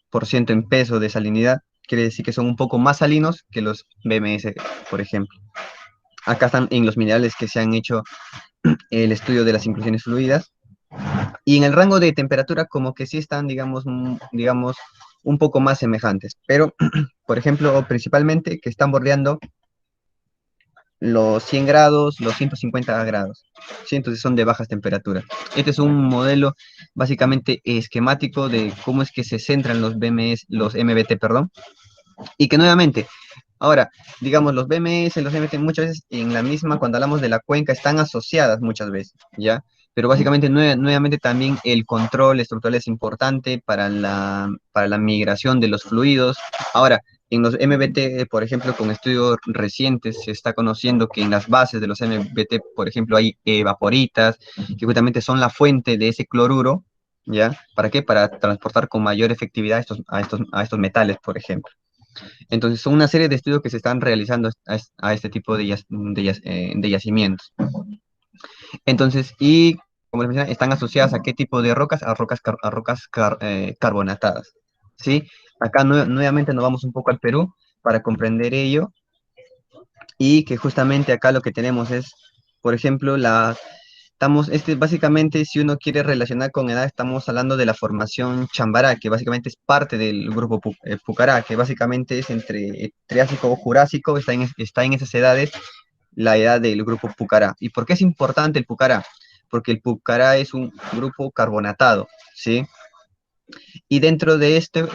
por ciento en peso de salinidad. Quiere decir que son un poco más salinos que los BMS, por ejemplo. Acá están en los minerales que se han hecho el estudio de las inclusiones fluidas. Y en el rango de temperatura como que sí están, digamos, un poco más semejantes. Pero, por ejemplo, principalmente que están bordeando los 100 grados, los 150 grados. ¿Sí? Entonces son de bajas temperaturas. Este es un modelo básicamente esquemático de cómo es que se centran los BMS, los MBT, perdón. Y que nuevamente, ahora, digamos, los BMS, los MBT muchas veces en la misma, cuando hablamos de la cuenca, están asociadas muchas veces, ¿ya? Pero básicamente, nuevamente también el control estructural es importante para la migración de los fluidos. Ahora, en los MBT, por ejemplo, con estudios recientes, se está conociendo que en las bases de los MBT, por ejemplo, hay evaporitas, que justamente son la fuente de ese cloruro, ¿ya? ¿Para qué? Para transportar con mayor efectividad a estos metales, por ejemplo. Entonces, son una serie de estudios que se están realizando a este tipo de yacimientos. Entonces, y como les mencioné, están asociadas a qué tipo de rocas, a rocas carbonatadas. ¿Sí? Acá nuevamente nos vamos un poco al Perú para comprender ello, y que justamente acá lo que tenemos es, por ejemplo, básicamente, si uno quiere relacionar con edad, estamos hablando de la formación Chambará, que básicamente es parte del grupo Pucará, que básicamente es entre Triásico o Jurásico, está en esas edades, la edad del grupo Pucará. ¿Y por qué es importante el Pucará? Porque el Pucará es un grupo carbonatado, ¿sí? Y dentro de este,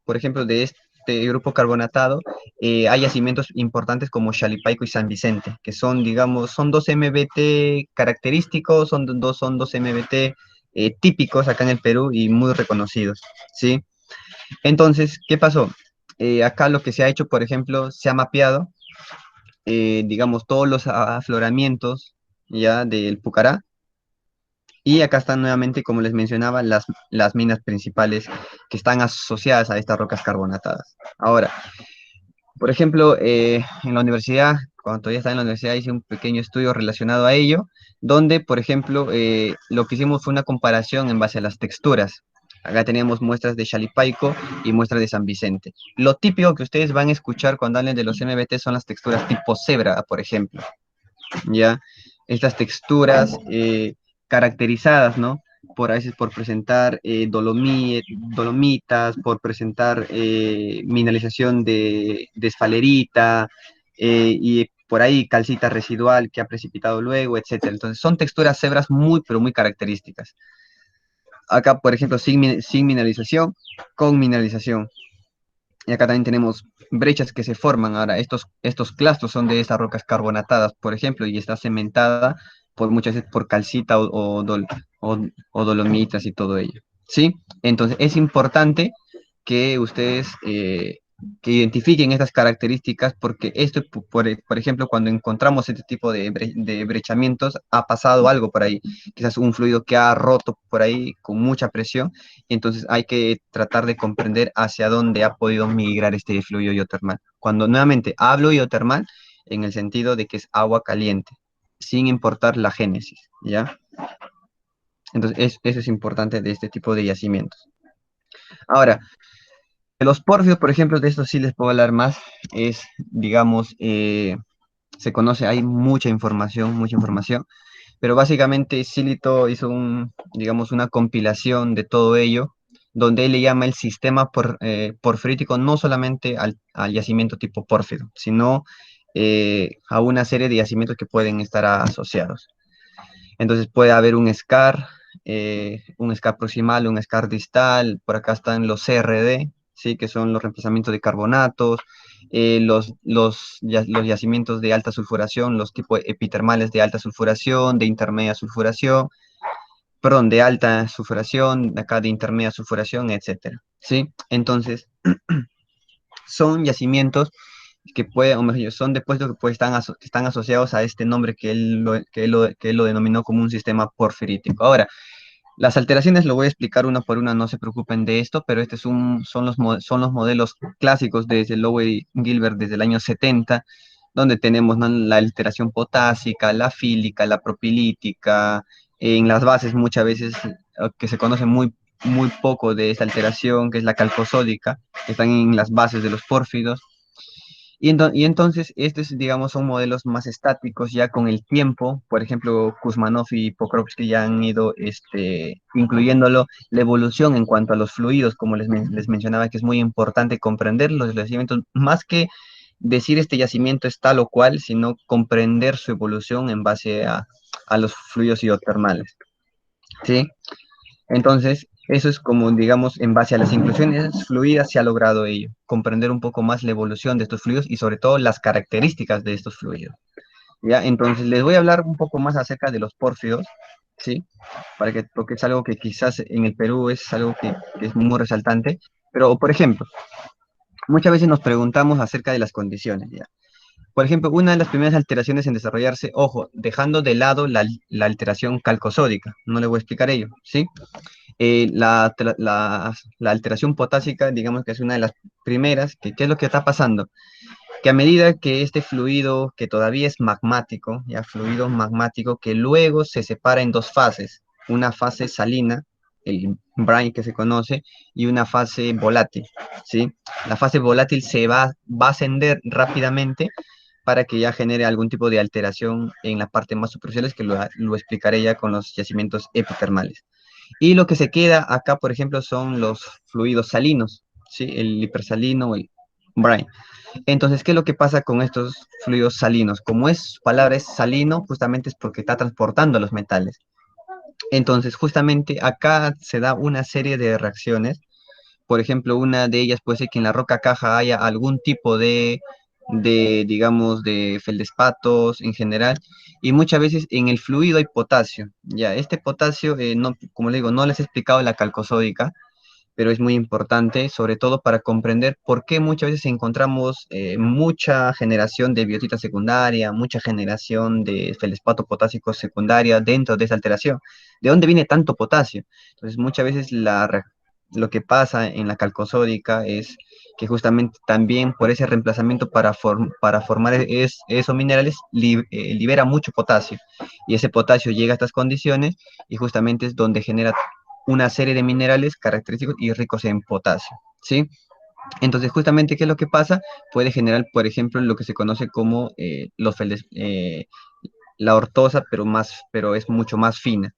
por ejemplo, de este grupo carbonatado, hay yacimientos importantes como Shalipayco y San Vicente, que son, digamos, son dos MBT característicos, son dos MBT típicos acá en el Perú y muy reconocidos, ¿sí? Entonces, ¿qué pasó? Acá lo que se ha hecho, por ejemplo, se ha mapeado, digamos, todos los afloramientos ya del Pucará, y acá están nuevamente, como les mencionaba, las minas principales que están asociadas a estas rocas carbonatadas. Ahora, por ejemplo, en la universidad, cuando todavía estaba en la universidad, hice un pequeño estudio relacionado a ello, donde, por ejemplo, lo que hicimos fue una comparación en base a las texturas. Acá teníamos muestras de Shalipayco y muestras de San Vicente. Lo típico que ustedes van a escuchar cuando hablen de los MBT son las texturas tipo cebra, por ejemplo. ¿Ya? Estas texturas caracterizadas, ¿no? A veces por presentar dolomitas, por presentar mineralización de esfalerita, y por ahí calcita residual que ha precipitado luego, etcétera. Entonces son texturas cebras muy, pero muy características. Acá, por ejemplo, sin mineralización, con mineralización. Y acá también tenemos brechas que se forman. Ahora, estos clastos son de esas rocas carbonatadas, por ejemplo, y está cementada muchas veces por calcita o dolomitas y todo ello. ¿Sí? Entonces, es importante que ustedes que identifiquen estas características, porque esto, por ejemplo, cuando encontramos este tipo de brechamientos, ha pasado algo por ahí. Quizás un fluido que ha roto por ahí con mucha presión, entonces hay que tratar de comprender hacia dónde ha podido migrar este fluido hidrotermal. Cuando nuevamente hablo hidrotermal, en el sentido de que es agua caliente, sin importar la génesis, ¿ya? Entonces, eso es importante de este tipo de yacimientos. Ahora, de los pórfidos, por ejemplo, de estos sí les puedo hablar más, digamos, se conoce, hay mucha información, pero básicamente Silito hizo digamos, una compilación de todo ello, donde él le llama el sistema porfírico no solamente al yacimiento tipo pórfido, sino a una serie de yacimientos que pueden estar asociados. Entonces puede haber un SCAR proximal, un SCAR distal, por acá están los CRD, ¿sí? Que son los reemplazamientos de carbonatos, los yacimientos de alta sulfuración, los tipos epitermales de alta sulfuración, de intermedia sulfuración, perdón, de alta sulfuración, acá de intermedia sulfuración, etcétera, ¿sí? Entonces, son yacimientos o mejor dicho, son depósitos que están asociados a este nombre que él lo denominó como un sistema porfirítico. Ahora, las alteraciones lo voy a explicar una por una, no se preocupen de esto, pero son los modelos clásicos desde Lowe y Gilbert desde el año 70, donde tenemos, ¿no?, la alteración potásica, la fílica, la propilítica. En las bases muchas veces, que se conoce muy, muy poco de esta alteración, que es la calcosódica, que están en las bases de los pórfidos. Y entonces, estos, digamos, son modelos más estáticos ya con el tiempo. Por ejemplo, Kuzmanov y Pokrovsky ya han ido incluyéndolo, la evolución en cuanto a los fluidos, como les mencionaba, que es muy importante comprender los yacimientos, más que decir este yacimiento es tal o cual, sino comprender su evolución en base a los fluidos hidrotermales. ¿Sí? Entonces, eso es como, digamos, en base a las inclusiones fluidas se ha logrado ello, comprender un poco más la evolución de estos fluidos y sobre todo las características de estos fluidos. ¿Ya? Entonces, les voy a hablar un poco más acerca de los pórfidos, ¿sí? Porque es algo que quizás en el Perú es algo que es muy resaltante, pero, por ejemplo, muchas veces nos preguntamos acerca de las condiciones, ¿ya? Por ejemplo, una de las primeras alteraciones en desarrollarse, ojo, dejando de lado la alteración calcosódica, no le voy a explicar ello, ¿sí? La alteración potásica, digamos que es una de las primeras, ¿qué es lo que está pasando? Que a medida que este fluido, que todavía es magmático, ya fluido magmático, que luego se separa en dos fases, una fase salina, el brine que se conoce, y una fase volátil, ¿sí? La fase volátil va a ascender rápidamente para que ya genere algún tipo de alteración en la parte más superficiales, que lo explicaré ya con los yacimientos epitermales. Y lo que se queda acá, por ejemplo, son los fluidos salinos, ¿sí? El hipersalino o el brine. Entonces, ¿qué es lo que pasa con estos fluidos salinos? Como su palabra es salino, justamente es porque está transportando los metales. Entonces, justamente acá se da una serie de reacciones. Por ejemplo, una de ellas puede ser que en la roca caja haya algún tipo digamos, de feldespatos en general, y muchas veces en el fluido hay potasio. Ya, este potasio, no, como le digo, no les he explicado la calcosódica, pero es muy importante, sobre todo para comprender por qué muchas veces encontramos mucha generación de biotita secundaria, mucha generación de feldespato potásico secundaria dentro de esa alteración. ¿De dónde viene tanto potasio? Entonces, muchas veces lo que pasa en la calcosódica es que justamente también por ese reemplazamiento para formar esos minerales libera mucho potasio, y ese potasio llega a estas condiciones y justamente es donde genera una serie de minerales característicos y ricos en potasio, ¿sí? Entonces, justamente, ¿qué es lo que pasa? Puede generar, por ejemplo, lo que se conoce como la ortosa, pero es mucho más fina.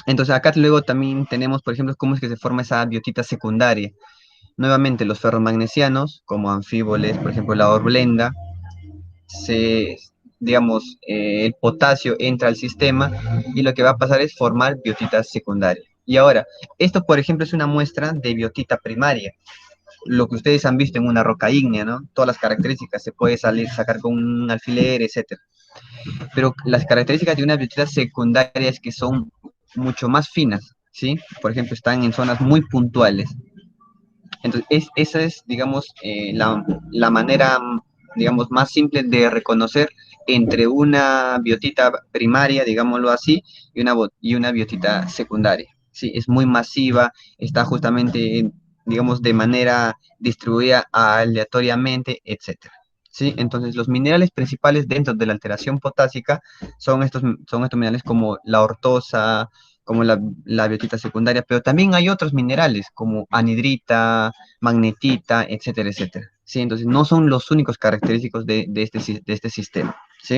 Entonces, acá luego también tenemos, por ejemplo, cómo es que se forma esa biotita secundaria. Nuevamente, los ferromagnesianos, como anfíboles, por ejemplo, la horblenda, se, digamos, el potasio entra al sistema y lo que va a pasar es formar biotita secundaria. Y ahora, esto, por ejemplo, es una muestra de biotita primaria, lo que ustedes han visto en una roca ígnea, ¿no? Todas las características, se puede sacar con un alfiler, etcétera. Pero las características de una biotita secundaria es que son mucho más finas, ¿sí? Por ejemplo, están en zonas muy puntuales. Entonces, esa es, digamos, la manera, digamos, más simple de reconocer entre una biotita primaria, digámoslo así, y una biotita secundaria. Sí, es muy masiva, está justamente, digamos, de manera distribuida aleatoriamente, etcétera. ¿Sí? Entonces, los minerales principales dentro de la alteración potásica son estos minerales como la ortosa, como la biotita secundaria, pero también hay otros minerales como anhidrita, magnetita, etcétera, etcétera. ¿Sí? Entonces, no son los únicos característicos de este sistema. ¿Sí?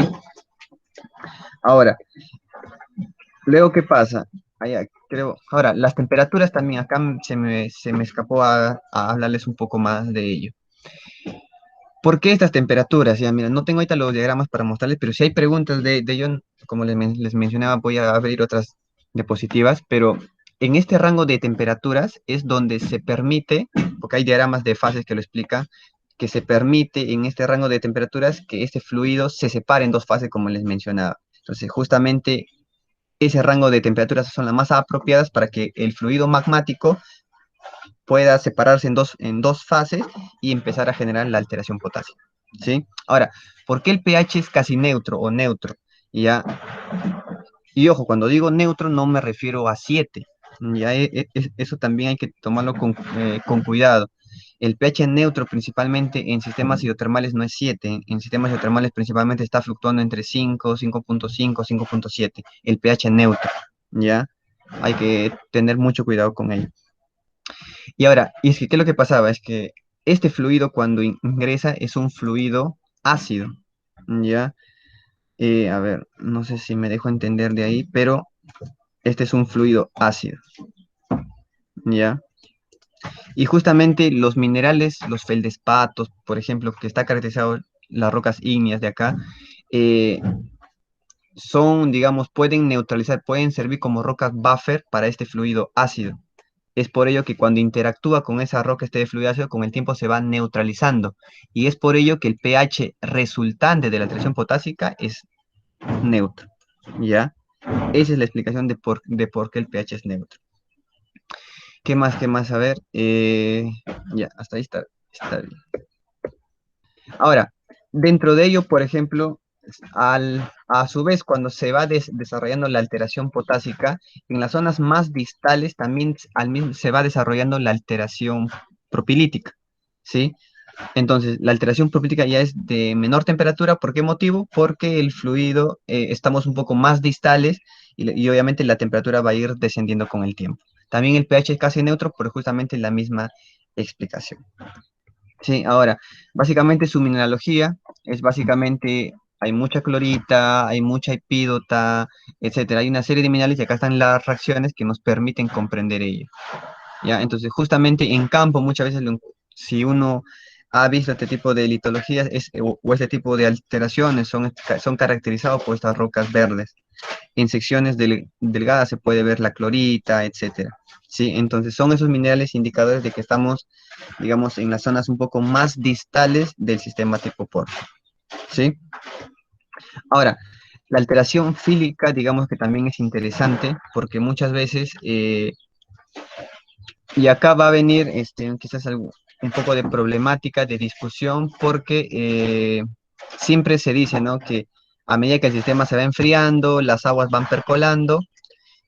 Ahora, luego, ¿qué pasa? Creo, ahora, las temperaturas también, acá se me escapó a hablarles un poco más de ello. ¿Por qué estas temperaturas? Ya, mira, no tengo ahorita los diagramas para mostrarles, pero si hay preguntas de ello, como les mencionaba, voy a abrir otras diapositivas, pero en este rango de temperaturas es donde se permite, porque hay diagramas de fases que lo explican, que se permite en este rango de temperaturas que este fluido se separe en dos fases, como les mencionaba. Entonces, justamente ese rango de temperaturas son las más apropiadas para que el fluido magmático pueda separarse en dos fases y empezar a generar la alteración potásica, ¿sí? Ahora, ¿por qué el pH es casi neutro o neutro? Ya, y ojo, cuando digo neutro no me refiero a 7. Ya, eso también hay que tomarlo con cuidado. El pH neutro principalmente en sistemas hidrotermales no es 7. En sistemas hidrotermales principalmente está fluctuando entre 5, 5.5, 5.7. El pH neutro, ¿ya? Hay que tener mucho cuidado con ello. Y ahora, y es que, ¿qué es lo que pasaba? Es que este fluido cuando ingresa es un fluido ácido, ¿ya? A ver, no sé si me dejo entender de ahí, pero este es un fluido ácido, ¿ya? Y justamente los minerales, los feldespatos, por ejemplo, que está caracterizado las rocas ígneas de acá, eh, son, digamos, pueden neutralizar, pueden servir como rocas buffer para este fluido ácido. Es por ello que cuando interactúa con esa roca, este fluido ácido, con el tiempo se va neutralizando. Y es por ello que el pH resultante de la alteración potásica es neutro, ¿ya? Esa es la explicación de por qué el pH es neutro. ¿Qué más? ¿Qué más? A ver, ya, hasta ahí está bien. Ahora, dentro de ello, por ejemplo, A su vez, cuando se va desarrollando la alteración potásica, en las zonas más distales también al mismo, se va desarrollando la alteración propilítica, ¿sí? Entonces, la alteración propítica ya es de menor temperatura. ¿Por qué motivo? Porque el fluido, estamos un poco más distales y obviamente la temperatura va a ir descendiendo con el tiempo. También el pH es casi neutro por justamente la misma explicación. Sí, ahora, básicamente su mineralogía es básicamente, hay mucha clorita, hay mucha epídota, etcétera. Hay una serie de minerales y acá están las reacciones que nos permiten comprender ello. ¿Ya? Entonces, justamente en campo, muchas veces, si uno ha visto este tipo de litologías o este tipo de alteraciones, son caracterizados por estas rocas verdes. En secciones delgadas se puede ver la clorita, etcétera. ¿Sí? Entonces, son esos minerales indicadores de que estamos, digamos, en las zonas un poco más distales del sistema tipo porfo. ¿Sí? Ahora, la alteración fílica, digamos que también es interesante porque muchas veces y acá va a venir quizás un poco de problemática, de discusión, porque siempre se dice, ¿no? Que a medida que el sistema se va enfriando, las aguas van percolando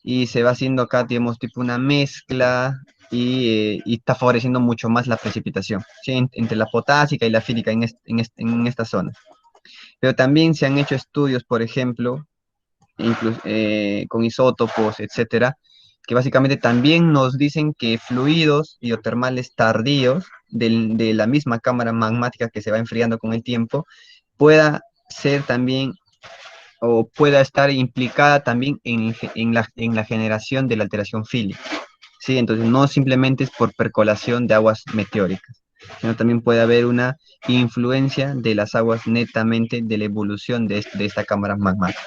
y se va haciendo acá, digamos, tipo una mezcla y está favoreciendo mucho más la precipitación, ¿sí? Entre la potásica y la fílica en esta zona. Pero también se han hecho estudios, por ejemplo, con isótopos, etcétera, que básicamente también nos dicen que fluidos hidrotermales tardíos de la misma cámara magmática que se va enfriando con el tiempo pueda ser también o pueda estar implicada también en la generación de la alteración fílica. ¿Sí? Entonces no simplemente es por percolación de aguas meteóricas, sino también puede haber una influencia de las aguas netamente de la evolución de esta cámara magmática.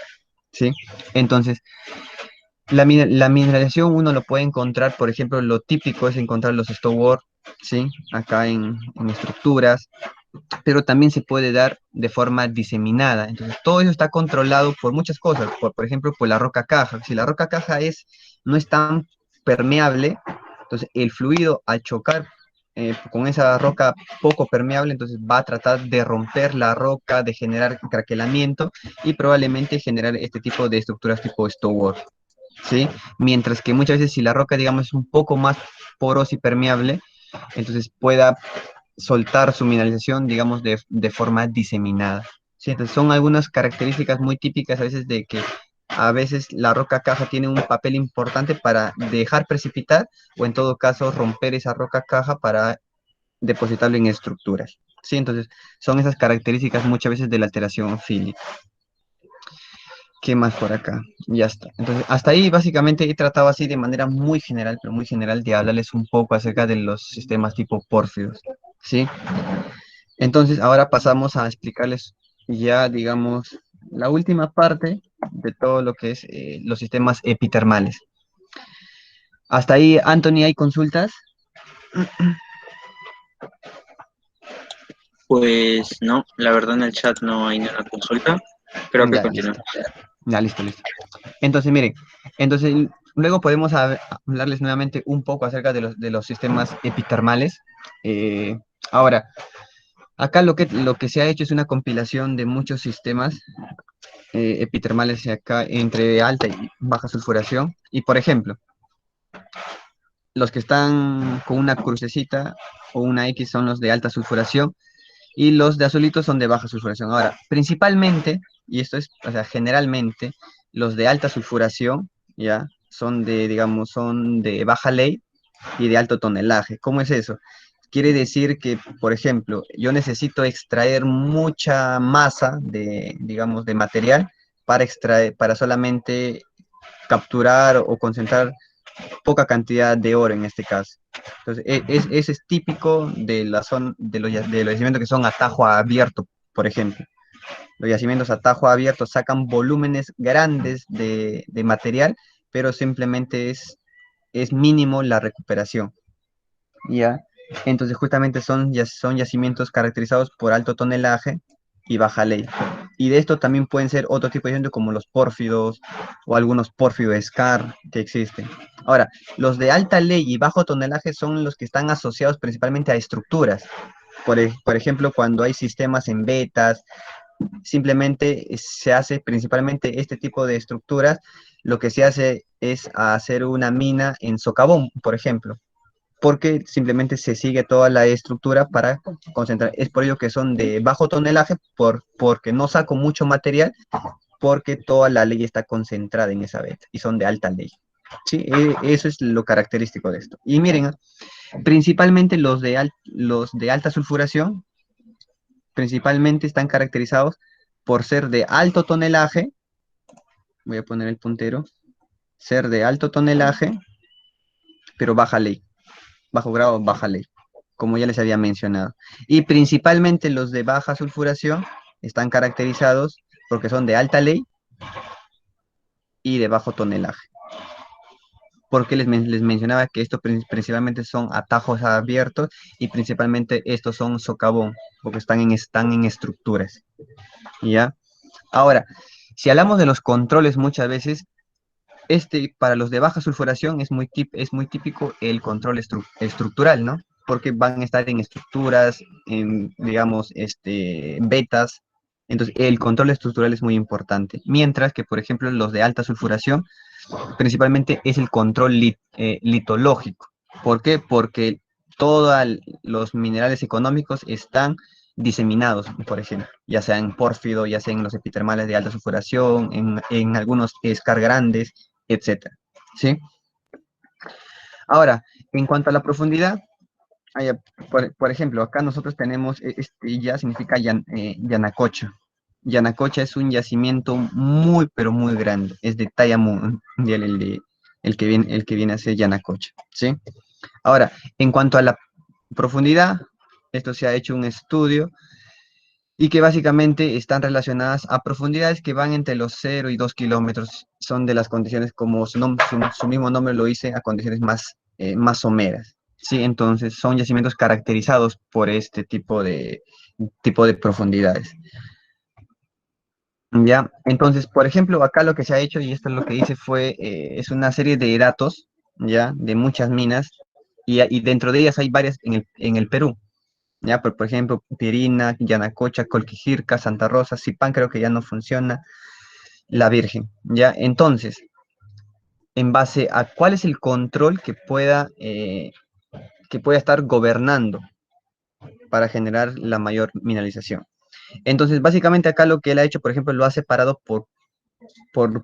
¿Sí? Entonces, la mineralización uno lo puede encontrar, por ejemplo, lo típico es encontrar los stoward, ¿sí? Acá en estructuras, pero también se puede dar de forma diseminada. Entonces, todo eso está controlado por muchas cosas, por ejemplo, por la roca caja. Si la roca caja no es tan permeable, entonces el fluido al chocar con esa roca poco permeable, entonces va a tratar de romper la roca, de generar craquelamiento y probablemente generar este tipo de estructuras tipo stoward. ¿Sí? Mientras que muchas veces si la roca, digamos, es un poco más porosa y permeable, entonces pueda soltar su mineralización, digamos, de forma diseminada. ¿Sí? Entonces son algunas características muy típicas a veces de que a veces la roca caja tiene un papel importante para dejar precipitar o en todo caso romper esa roca caja para depositarlo en estructuras. ¿Sí? Entonces son esas características muchas veces de la alteración fílica. ¿Qué más por acá? Ya está. Entonces, hasta ahí básicamente he tratado así de manera muy general, pero muy general, de hablarles un poco acerca de los sistemas tipo pórfidos, ¿sí? Entonces, ahora pasamos a explicarles ya, digamos, la última parte de todo lo que es los sistemas epitermales. Hasta ahí, Anthony, ¿hay consultas? Pues no, la verdad en el chat no hay ninguna consulta. Creo que Ya, continúa. listo. Ya, listo, listo. Entonces, miren, entonces luego podemos hablarles nuevamente un poco acerca de los sistemas epitermales. Eh, ahora, acá lo que se ha hecho es una compilación de muchos sistemas epitermales acá entre alta y baja sulfuración. Y por ejemplo, los que están con una crucecita o una X son los de alta sulfuración y los de azulitos son de baja sulfuración. Ahora, principalmente, y esto es, o sea, generalmente, los de alta sulfuración, ya, digamos, son de baja ley y de alto tonelaje. ¿Cómo es eso? Quiere decir que, por ejemplo, yo necesito extraer mucha masa digamos, de material para solamente capturar o concentrar poca cantidad de oro en este caso. Entonces, ese es típico de la zona, de los yacimientos que son a tajo abierto, por ejemplo. Los yacimientos a tajo abierto sacan volúmenes grandes de material, pero simplemente es mínimo la recuperación. ¿Ya? Entonces, justamente son yacimientos caracterizados por alto tonelaje y baja ley. Y de esto también pueden ser otro tipo de yacimientos como los pórfidos o algunos pórfidos scar que existen. Ahora, los de alta ley y bajo tonelaje son los que están asociados principalmente a estructuras. Por ejemplo, cuando hay sistemas en vetas, simplemente se hace principalmente este tipo de estructuras, lo que se hace es hacer una mina en socavón, por ejemplo, porque simplemente se sigue toda la estructura para concentrar. Es por ello que son de bajo tonelaje, porque no saco mucho material, porque toda la ley está concentrada en esa veta y son de alta ley. Sí, eso es lo característico de esto. Y miren, principalmente los de alta sulfuración, principalmente están caracterizados por ser de alto tonelaje, voy a poner el puntero, ser de alto tonelaje, pero baja ley, bajo grado, baja ley, como ya les había mencionado. Y principalmente los de baja sulfuración están caracterizados porque son de alta ley y de bajo tonelaje. Porque les mencionaba que estos principalmente son atajos abiertos y principalmente estos son socavón, porque están en estructuras. ¿Ya? Ahora, si hablamos de los controles muchas veces, para los de baja sulfuración es muy típico el control estructural, ¿no? Porque van a estar en estructuras, en, digamos, betas. Entonces, el control estructural es muy importante. Mientras que, por ejemplo, los de alta sulfuración, principalmente es el control litológico. ¿Por qué? Porque todos los minerales económicos están diseminados, por ejemplo, ya sea en pórfido, ya sea en los epitermales de alta sulfuración, en algunos scar grandes, etcétera. ¿Sí? Ahora, en cuanto a la profundidad, por ejemplo, acá nosotros tenemos, ya significa Yanacocha. Yanacocha es un yacimiento muy, pero muy grande, es de talla mundial el que viene a ser Yanacocha, ¿sí? Ahora, en cuanto a la profundidad, esto se ha hecho un estudio y que básicamente están relacionadas a profundidades que van entre los 0 y 2 kilómetros. Son de las condiciones, como su mismo nombre lo dice, a condiciones más someras. Sí, entonces son yacimientos caracterizados por este tipo de profundidades. Ya, entonces, por ejemplo, acá lo que se ha hecho, y esto es lo que hice, es una serie de datos, ya, de muchas minas, y dentro de ellas hay varias en el Perú. Ya, por ejemplo, Pirina, Yanacocha, Colquijirca, Santa Rosa, Zipán creo que ya no funciona, La Virgen, ya. Entonces, en base a cuál es el control que pueda estar gobernando para generar la mayor mineralización. Entonces, básicamente acá lo que él ha hecho, por ejemplo, lo ha separado por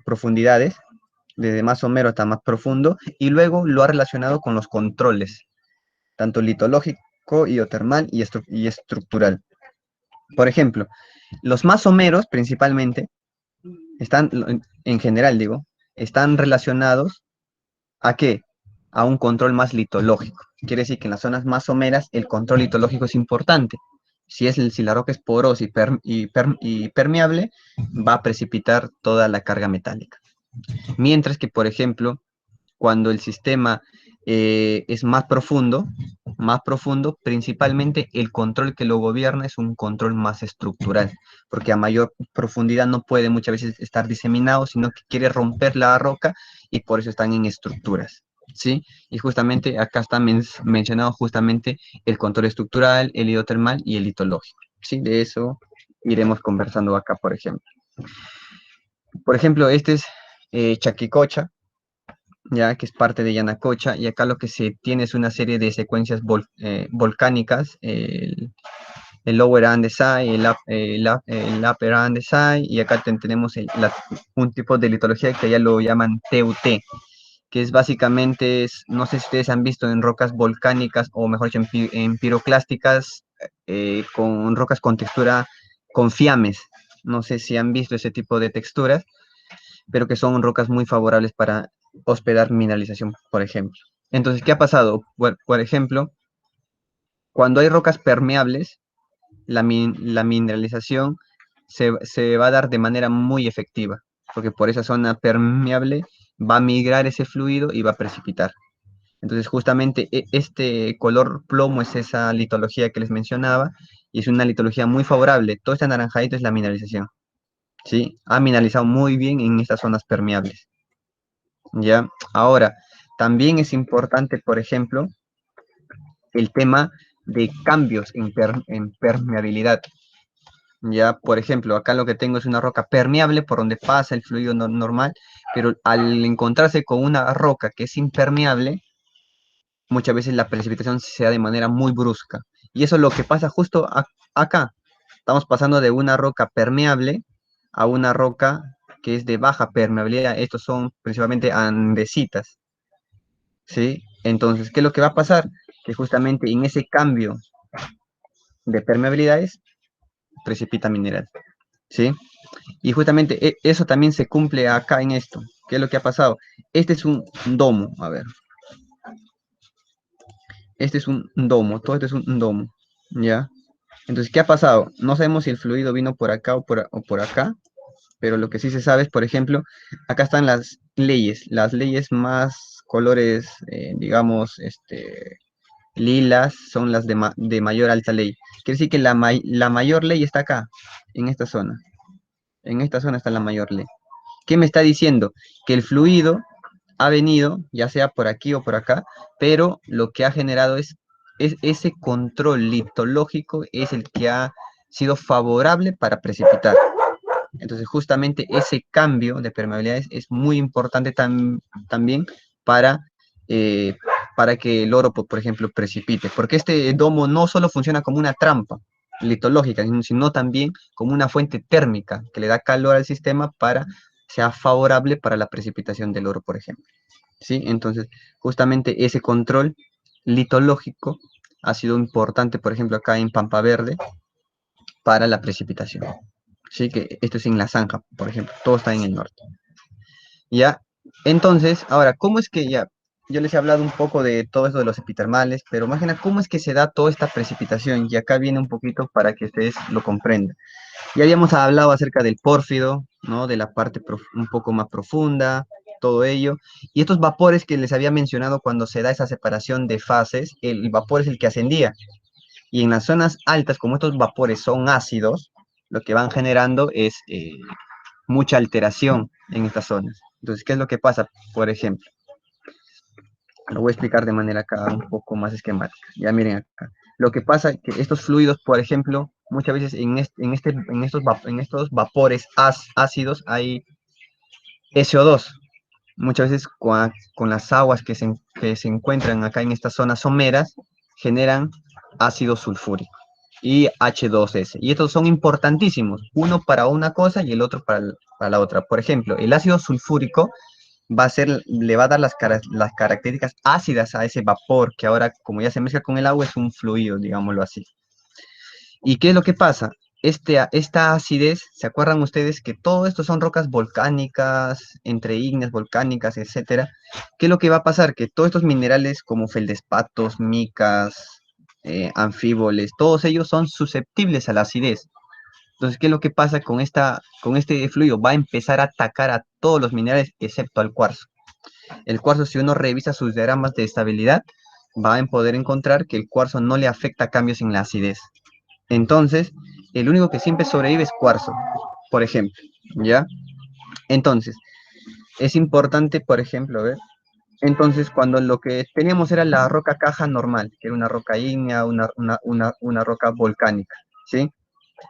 profundidades, desde más somero hasta más profundo, y luego lo ha relacionado con los controles, tanto litológico, hidrotermal y estructural. Por ejemplo, los más someros principalmente están, en general digo, están relacionados ¿a qué? A un control más litológico. Quiere decir que en las zonas más someras el control litológico es importante. Si la roca es porosa y permeable, va a precipitar toda la carga metálica. Mientras que, por ejemplo, cuando el sistema es más profundo, principalmente el control que lo gobierna es un control más estructural, porque a mayor profundidad no puede muchas veces estar diseminado, sino que quiere romper la roca y por eso están en estructuras. ¿Sí? Y justamente acá está mencionado justamente el control estructural, el hidrotermal y el litológico. ¿Sí? De eso iremos conversando acá, por ejemplo. Por ejemplo, este es Chaquicocha, ya que es parte de Yanacocha, y acá lo que se tiene es una serie de secuencias volcánicas, el Lower Andesite, el Upper Andesite, y acá tenemos un tipo de litología que ya lo llaman TUT, que es básicamente, no sé si ustedes han visto en rocas volcánicas, o mejor dicho, en piroclásticas, con rocas con textura, con fiames, no sé si han visto ese tipo de texturas, pero que son rocas muy favorables para hospedar mineralización, por ejemplo. Entonces, ¿qué ha pasado? Por ejemplo, cuando hay rocas permeables, la mineralización se va a dar de manera muy efectiva, porque por esa zona permeable va a migrar ese fluido y va a precipitar. Entonces, justamente este color plomo es esa litología que les mencionaba, y es una litología muy favorable. Todo este anaranjadito es la mineralización, ¿sí? Ha mineralizado muy bien en estas zonas permeables. ¿Ya? Ahora, también es importante, por ejemplo, el tema de cambios en permeabilidad, Ya, por ejemplo, acá lo que tengo es una roca permeable por donde pasa el fluido normal, pero al encontrarse con una roca que es impermeable, muchas veces la precipitación se da de manera muy brusca. Y eso es lo que pasa justo acá. Estamos pasando de una roca permeable a una roca que es de baja permeabilidad. Estos son principalmente andesitas, ¿sí? Entonces, ¿qué es lo que va a pasar? Que justamente en ese cambio de permeabilidades precipita mineral, ¿sí? Y justamente eso también se cumple acá en esto. ¿Qué es lo que ha pasado? Este es un domo, a ver. Este es un domo, todo esto es un domo, ¿ya? Entonces, ¿qué ha pasado? No sabemos si el fluido vino por acá o por acá, pero lo que sí se sabe es, por ejemplo, acá están las leyes más colores, digamos, lilas, son las de mayor alta ley. Quiere decir que la mayor ley está acá, en esta zona. En esta zona está la mayor ley. ¿Qué me está diciendo? Que el fluido ha venido, ya sea por aquí o por acá, pero lo que ha generado es ese control litológico es el que ha sido favorable para precipitar. Entonces, justamente ese cambio de permeabilidades es muy importante también para, eh, para que el oro, por ejemplo, precipite. Porque este domo no solo funciona como una trampa litológica, sino también como una fuente térmica que le da calor al sistema para sea favorable para la precipitación del oro, por ejemplo. ¿Sí? Entonces, justamente ese control litológico ha sido importante, por ejemplo, acá en Pampa Verde, para la precipitación. Sí, que esto es en la zanja, por ejemplo, todo está en el norte. Ya, entonces, ahora, ¿cómo es que ya? Yo les he hablado un poco de todo esto de los epitermales, pero imagina cómo es que se da toda esta precipitación, y acá viene un poquito para que ustedes lo comprendan. Ya habíamos hablado acerca del pórfido, ¿no? De la parte un poco más profunda, todo ello, y estos vapores que les había mencionado cuando se da esa separación de fases, el vapor es el que ascendía, y en las zonas altas, como estos vapores son ácidos, lo que van generando es mucha alteración en estas zonas. Entonces, ¿qué es lo que pasa? Por ejemplo, lo voy a explicar de manera acá un poco más esquemática. Ya miren acá. Lo que pasa es que estos fluidos, por ejemplo, muchas veces en estos vapores ácidos hay SO2. Muchas veces con las aguas que se encuentran acá en estas zonas someras, generan ácido sulfúrico y H2S. Y estos son importantísimos, uno para una cosa y el otro para la otra. Por ejemplo, el ácido sulfúrico le va a dar las características ácidas a ese vapor que ahora, como ya se mezcla con el agua, es un fluido, digámoslo así. ¿Y qué es lo que pasa? Esta acidez, ¿se acuerdan ustedes que todo esto son rocas volcánicas, entre ígneas volcánicas, etcétera? ¿Qué es lo que va a pasar? Que todos estos minerales como feldespatos, micas, anfíboles, todos ellos son susceptibles a la acidez. Entonces, ¿qué es lo que pasa con este fluido? Va a empezar a atacar a todos los minerales excepto al cuarzo. El cuarzo, si uno revisa sus diagramas de estabilidad, va a poder encontrar que el cuarzo no le afecta cambios en la acidez. Entonces, el único que siempre sobrevive es cuarzo, por ejemplo, ¿ya? Entonces, es importante, por ejemplo, ver, entonces cuando lo que teníamos era la roca caja normal, que era una roca ígnea, una roca volcánica, ¿sí?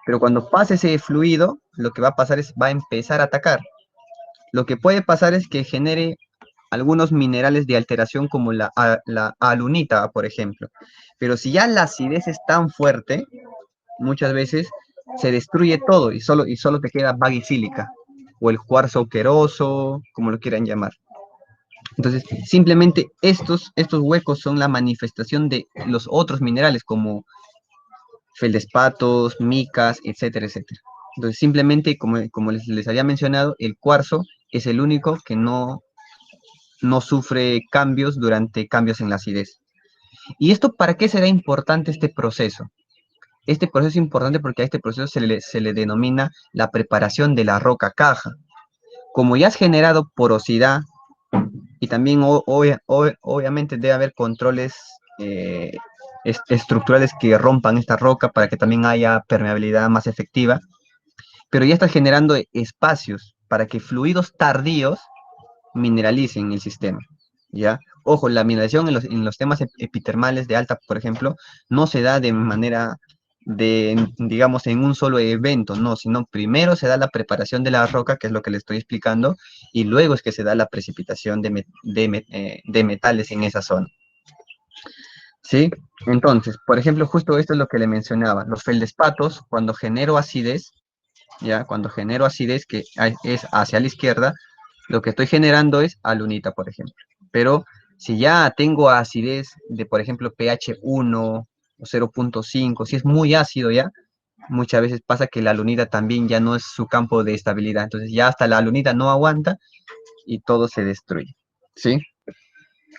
Pero cuando pase ese fluido, lo que va a pasar es, va a empezar a atacar. Lo que puede pasar es que genere algunos minerales de alteración como la alunita, por ejemplo. Pero si ya la acidez es tan fuerte, muchas veces se destruye todo y solo te queda bagisílica o el cuarzo queroso, como lo quieran llamar. Entonces, simplemente estos huecos son la manifestación de los otros minerales como feldespatos, micas, etcétera, etcétera. Entonces, simplemente, como les había mencionado, el cuarzo es el único que no sufre cambios durante cambios en la acidez. ¿Y esto para qué será importante este proceso? Este proceso es importante porque a este proceso se le denomina la preparación de la roca caja. Como ya has generado porosidad y también obviamente debe haber controles estructurales que rompan esta roca para que también haya permeabilidad más efectiva, pero ya estás generando espacios para que fluidos tardíos mineralicen el sistema, ¿ya? Ojo, la mineralización en los temas epitermales de alta, por ejemplo, no se da de manera digamos, en un solo evento, no, sino primero se da la preparación de la roca, que es lo que le estoy explicando, y luego es que se da la precipitación de metales en esa zona. ¿Sí? Entonces, por ejemplo, justo esto es lo que le mencionaba, los feldespatos, cuando genero acidez, ya, cuando genero acidez, que es hacia la izquierda, lo que estoy generando es alunita, por ejemplo. Pero si ya tengo acidez de, por ejemplo, pH 1 o 0.5, si es muy ácido ya, muchas veces pasa que la alunita también ya no es su campo de estabilidad. Entonces ya hasta la alunita no aguanta y todo se destruye. ¿Sí?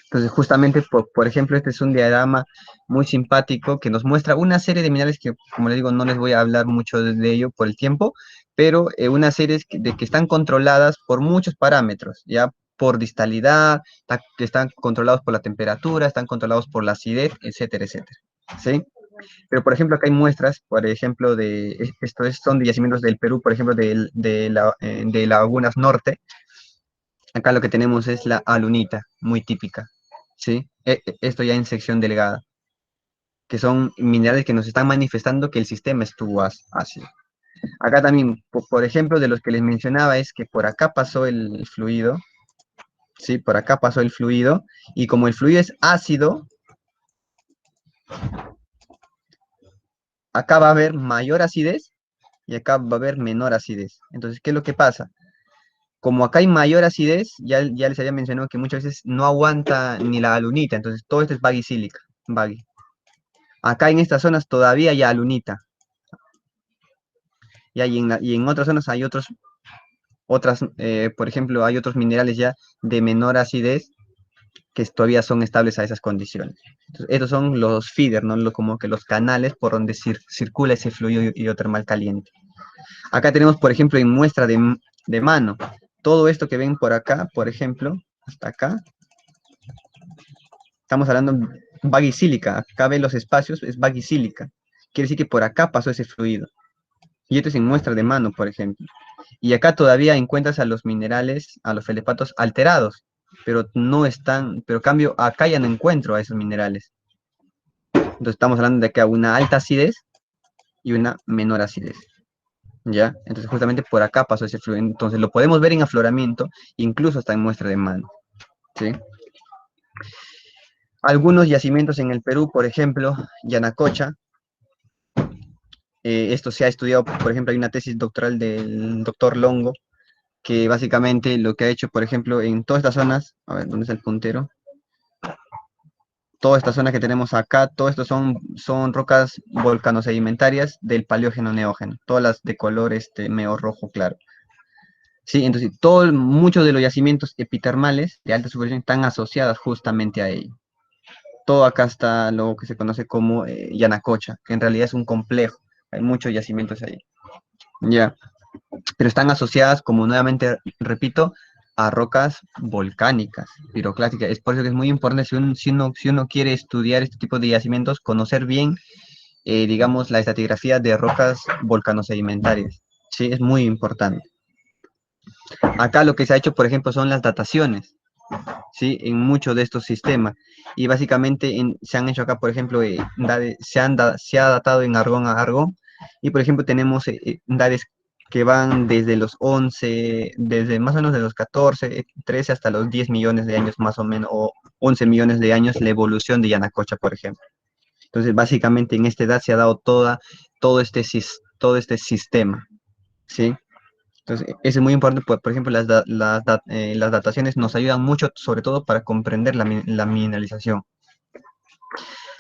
Entonces, justamente, por ejemplo, este es un diagrama muy simpático que nos muestra una serie de minerales que, como les digo, no les voy a hablar mucho de ello por el tiempo, pero una serie de que están controladas por muchos parámetros, ya por distalidad, que están controlados por la temperatura, están controlados por la acidez, etcétera, etcétera. ¿Sí? Pero, por ejemplo, acá hay muestras, por ejemplo, estos son de yacimientos del Perú, por ejemplo, de Lagunas Norte. Acá lo que tenemos es la alunita, muy típica. ¿Sí? Esto ya en sección delgada, que son minerales que nos están manifestando que el sistema estuvo ácido. Acá también, por ejemplo, de los que les mencionaba, es que por acá pasó el fluido, ¿sí? Por acá pasó el fluido, y como el fluido es ácido, acá va a haber mayor acidez y acá va a haber menor acidez. Entonces, ¿qué es lo que pasa? Como acá hay mayor acidez, ya les había mencionado que muchas veces no aguanta ni la alunita, entonces todo esto es baggy-sílica, baggy. Acá en estas zonas todavía hay alunita, y en otras zonas hay por ejemplo, hay otros minerales ya de menor acidez que todavía son estables a esas condiciones. Entonces, estos son los feeder, ¿no? Como que los canales por donde circula ese fluido hidrotermal caliente. Acá tenemos, por ejemplo, en muestra de mano, todo esto que ven por acá, por ejemplo, hasta acá, estamos hablando bagicílica, acá ven los espacios, es bagicílica. Quiere decir que por acá pasó ese fluido. Y esto es en muestra de mano, por ejemplo. Y acá todavía encuentras a los minerales, a los felespatos alterados, pero no están, pero cambio, acá ya no encuentro a esos minerales. Entonces estamos hablando de que hay una alta acidez y una menor acidez. ¿Ya? Entonces justamente por acá pasó ese fluido. Entonces lo podemos ver en afloramiento, incluso hasta en muestra de mano. ¿Sí? Algunos yacimientos en el Perú, por ejemplo, Yanacocha, esto se ha estudiado, por ejemplo, hay una tesis doctoral del doctor Longo, que básicamente lo que ha hecho, por ejemplo, en todas estas zonas, a ver, ¿dónde está el puntero? Todas estas zonas que tenemos acá, todo esto son rocas volcanosedimentarias del Paleógeno Neógeno, todas las de color medio rojo claro. Sí, entonces muchos de los yacimientos epitermales de alta superficie están asociadas justamente a ello. Todo acá está lo que se conoce como Yanacocha, que en realidad es un complejo, hay muchos yacimientos ahí. Ya, pero están asociadas, como nuevamente repito, a rocas volcánicas, piroclásticas. Es por eso que es muy importante si uno quiere estudiar este tipo de yacimientos, conocer bien, digamos, la estratigrafía de rocas volcanosedimentarias. Sí, es muy importante. Acá lo que se ha hecho, por ejemplo, son las dataciones, ¿sí? En muchos de estos sistemas. Y básicamente se han hecho acá, por ejemplo, se ha datado en argón a argón. Y, por ejemplo, tenemos dades que van desde los 11, desde más o menos de los 14, 13 hasta los 10 millones de años más o menos, o 11 millones de años, la evolución de Yanacocha, por ejemplo. Entonces, básicamente en esta edad se ha dado todo este sistema, ¿sí? Entonces, eso es muy importante, por ejemplo, las dataciones nos ayudan mucho, sobre todo para comprender la mineralización.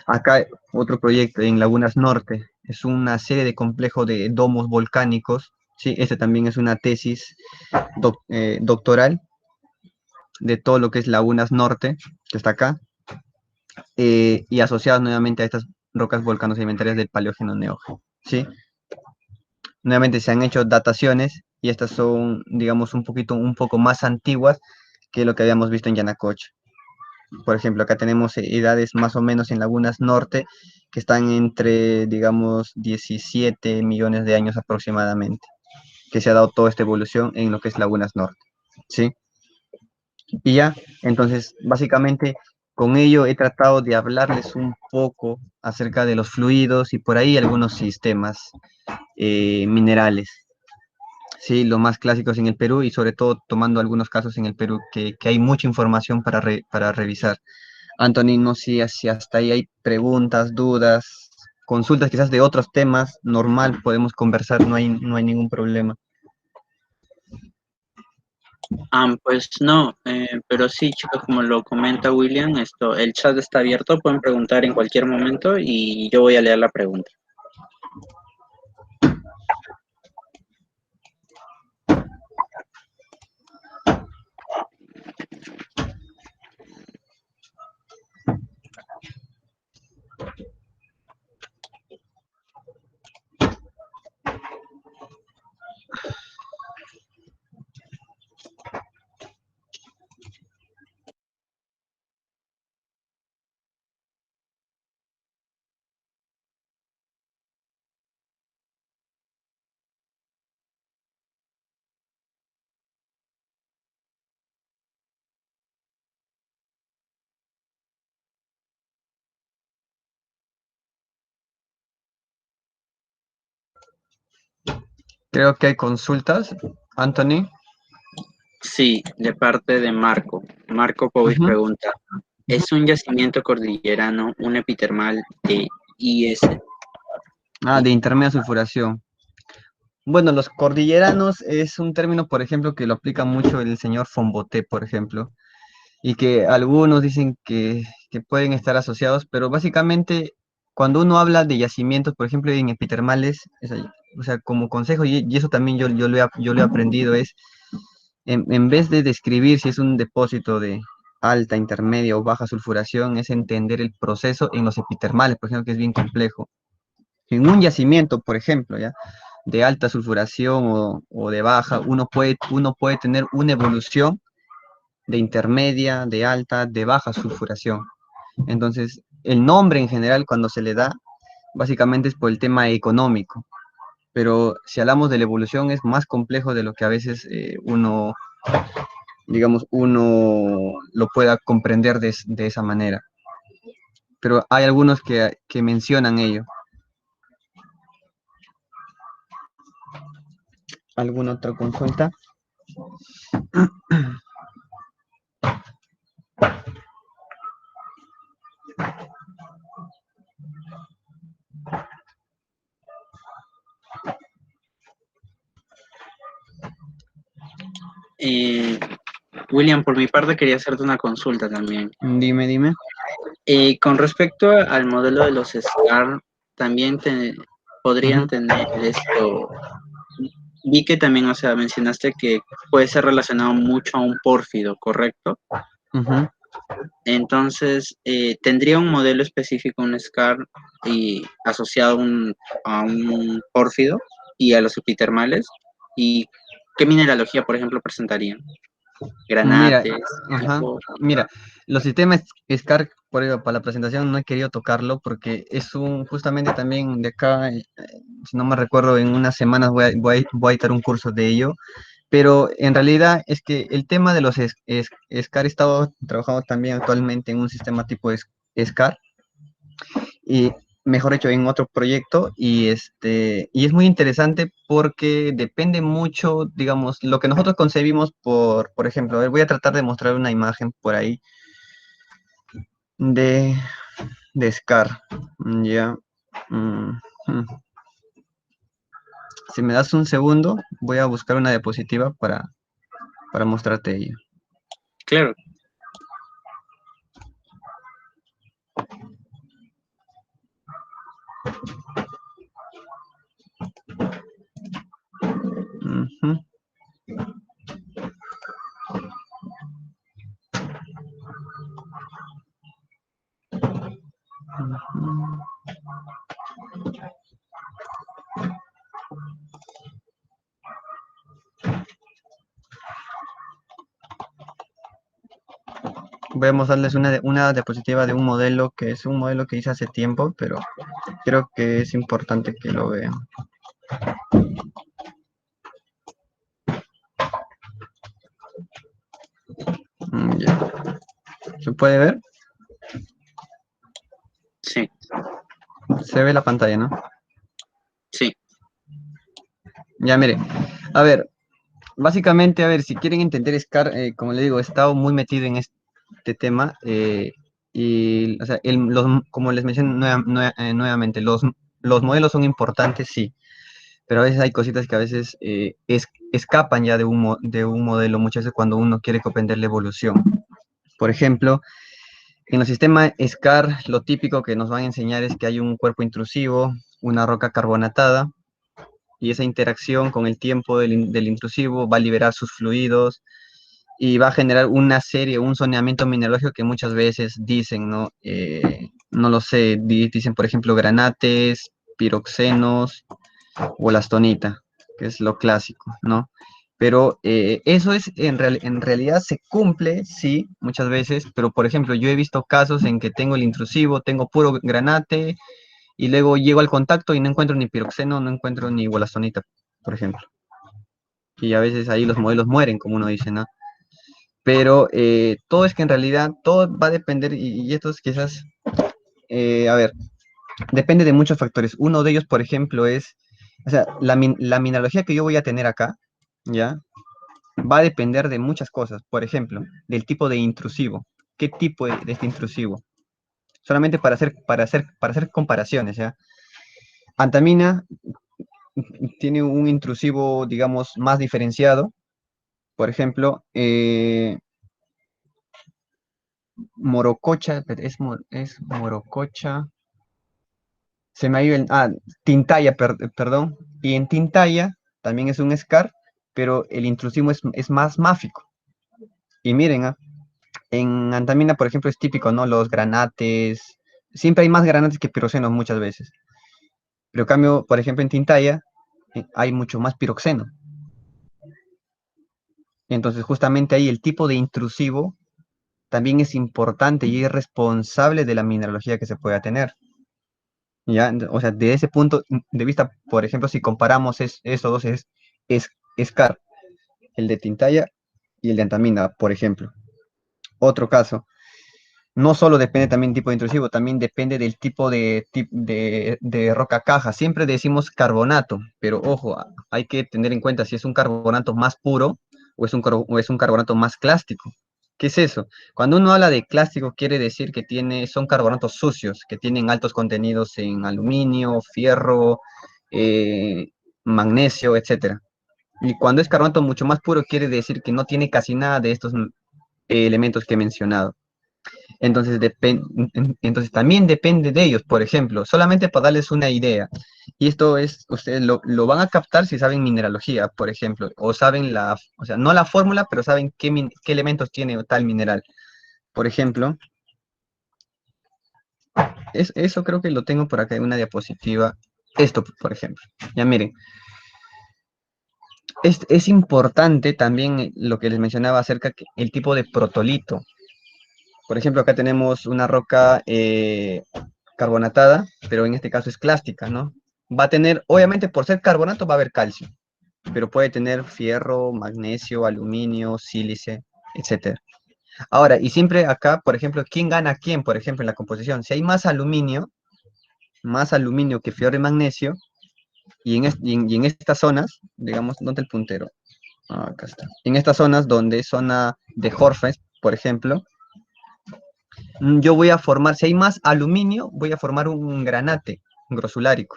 Acá otro proyecto en Lagunas Norte, es una serie de complejos de domos volcánicos, ¿sí? Este también es una tesis doctoral de todo lo que es Lagunas Norte, que está acá, y asociados nuevamente a estas rocas volcanosedimentarias del Paleógeno Neógeno, ¿sí? Nuevamente se han hecho dataciones y estas son, digamos, un poco más antiguas que lo que habíamos visto en Yanacocha. Por ejemplo, acá tenemos edades más o menos en Lagunas Norte que están entre, digamos, 17 millones de años aproximadamente, que se ha dado toda esta evolución en lo que es Lagunas Norte, ¿sí? Y ya, entonces, básicamente, Con ello he tratado de hablarles un poco acerca de los fluidos y por ahí algunos sistemas minerales. Sí, lo más clásicos en el Perú y sobre todo tomando algunos casos en el Perú que hay mucha información para revisar. Anthony, no sé si hasta ahí hay preguntas, dudas, consultas quizás de otros temas, normal, podemos conversar, no hay ningún problema. Pues no, pero sí, chicos, como lo comenta William, el chat está abierto, pueden preguntar en cualquier momento y yo voy a leer la pregunta. Creo que hay consultas, Anthony. Sí, de parte de Marco. Marco Powys Ujú, pregunta, ujú. ¿es un yacimiento cordillerano un epitermal de IS? De intermedia sulfuración. Bueno, los cordilleranos es un término, por ejemplo, que lo aplica mucho el señor Fomboté, por ejemplo, y que algunos dicen que pueden estar asociados, pero básicamente cuando uno habla de yacimientos, por ejemplo, en epitermales, o sea, como consejo, y eso también yo lo he aprendido, es en vez de describir si es un depósito de alta, intermedia o baja sulfuración, es entender el proceso en los epitermales, por ejemplo, que es bien complejo. En un yacimiento, por ejemplo, ¿ya? De alta sulfuración o de baja, uno puede tener una evolución de intermedia, de alta, de baja sulfuración. Entonces, el nombre en general cuando se le da, básicamente es por el tema económico, pero si hablamos de la evolución es más complejo de lo que a veces uno lo pueda comprender de esa manera. Pero hay algunos que mencionan ello. ¿Alguna otra consulta? Eh, William, por mi parte quería hacerte una consulta también. Dime, dime. Con respecto al modelo de los SCAR, también podrían Ujú, tener esto. Vi que también, o sea, mencionaste que puede ser relacionado mucho a un pórfido, ¿correcto? ujú. Entonces, ¿tendría un modelo específico, un SCAR, y asociado a un pórfido y a los epitermales? ¿Y qué mineralogía, por ejemplo, presentarían? Mira, Granates, ajá, tipo. mira, los sistemas SCAR, por ello, para la presentación no he querido tocarlo porque es justamente también de acá, si no me recuerdo, en unas semanas voy a dictar un curso de ello, pero en realidad es que el tema de los SCAR he estado trabajando también actualmente en un sistema tipo SCAR, y mejor dicho, en otro proyecto, y es muy interesante porque depende mucho, digamos, lo que nosotros concebimos por ejemplo, a ver, voy a tratar de mostrar una imagen por ahí de, de Scar, ya. mm, mm. Si me das un segundo, voy a buscar una diapositiva para mostrarte ello. Claro. Ujú, ujú. Voy a mostrarles una diapositiva de un modelo que es un modelo que hice hace tiempo, pero creo que es importante que lo vean. Ya. ¿Se puede ver? Se ve la pantalla, ¿no? Sí. Ya, mire. A ver, básicamente, a ver, si quieren entender SCAR, como le digo, he estado muy metido en este tema. Y, o sea, como les mencioné nuevamente, los modelos son importantes, sí, pero a veces hay cositas que a veces escapan ya de un modelo, muchas veces cuando uno quiere comprender la evolución. Por ejemplo, en el sistema SCAR, lo típico que nos van a enseñar es que hay un cuerpo intrusivo, una roca carbonatada, y esa interacción con el tiempo del intrusivo va a liberar sus fluidos y va a generar una serie, un zoneamiento mineralógico que muchas veces dicen, ¿no? No lo sé, dicen, por ejemplo, granates, piroxenos o lastonita, que es lo clásico, ¿no? Pero eso es, en realidad se cumple, sí, muchas veces, pero por ejemplo, yo he visto casos en que tengo el intrusivo, tengo puro granate, y luego llego al contacto y no encuentro ni piroxeno, no encuentro ni wollastonita, por ejemplo. Y a veces ahí los modelos mueren, como uno dice, ¿no? Pero todo es que en realidad todo va a depender, y esto es quizás, a ver, depende de muchos factores. Uno de ellos, por ejemplo, es, o sea, la mineralogía que yo voy a tener acá, ¿ya? Va a depender de muchas cosas. Por ejemplo, del tipo de intrusivo. ¿Qué tipo de este intrusivo? Solamente para hacer comparaciones, ¿ya? Antamina tiene un intrusivo, digamos, más diferenciado. Por ejemplo, Morococha, es Morococha, se me ha ido Tintaya, perdón, y en Tintaya también es un SCAR, pero el intrusivo es más máfico. Y miren, en Antamina, por ejemplo, es típico, ¿no? Los granates, siempre hay más granates que piroxenos muchas veces, pero en cambio, por ejemplo, en Tintaya hay mucho más piroxeno. Entonces, justamente ahí el tipo de intrusivo también es importante y es responsable de la mineralogía que se pueda tener. ¿Ya? O sea, de ese punto de vista, por ejemplo, si comparamos esos dos, es SCAR, el de Tintaya y el de Antamina, por ejemplo. Otro caso, no solo depende también del tipo de intrusivo, también depende del tipo de roca caja. Siempre decimos carbonato, pero ojo, hay que tener en cuenta si es un carbonato más puro o es un carbonato más clástico. ¿Qué es eso? Cuando uno habla de clástico, quiere decir que son carbonatos sucios, que tienen altos contenidos en aluminio, fierro, eh, magnesio, etcétera. Y cuando es carbonato mucho más puro, quiere decir que no tiene casi nada de estos elementos que he mencionado. Entonces, entonces también depende de ellos, por ejemplo, solamente para darles una idea. Y esto es, ustedes lo van a captar si saben mineralogía, por ejemplo, o saben o sea, no la fórmula, pero saben qué elementos tiene tal mineral. Por ejemplo, eso creo que lo tengo por acá en una diapositiva. Esto, por ejemplo. Ya miren, es importante también lo que les mencionaba acerca del tipo de protolito. Por ejemplo, acá tenemos una roca carbonatada, pero en este caso es clástica, ¿no? Va a tener, obviamente por ser carbonato va a haber calcio, pero puede tener fierro, magnesio, aluminio, sílice, etcétera. Ahora, y siempre acá, por ejemplo, ¿quién gana a quién, por ejemplo, en la composición? Si hay más aluminio que fierro y magnesio, y en estas zonas, digamos, ¿dónde el puntero? Acá está. En estas zonas donde es zona de Horfes, por ejemplo, yo voy a formar, si hay más aluminio, voy a formar un granate grosulárico.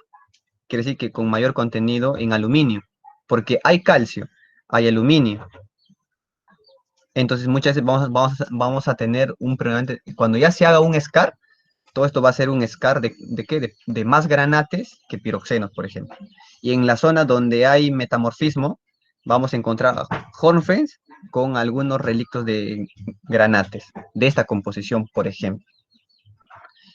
Quiere decir que con mayor contenido en aluminio, porque hay calcio, hay aluminio. Entonces muchas veces vamos a tener un predominante, cuando ya se haga un SCAR, todo esto va a ser un SCAR ¿de qué? De más granates que piroxenos, por ejemplo. Y en la zona donde hay metamorfismo, vamos a encontrar Hornfels con algunos relictos de granates, de esta composición, por ejemplo.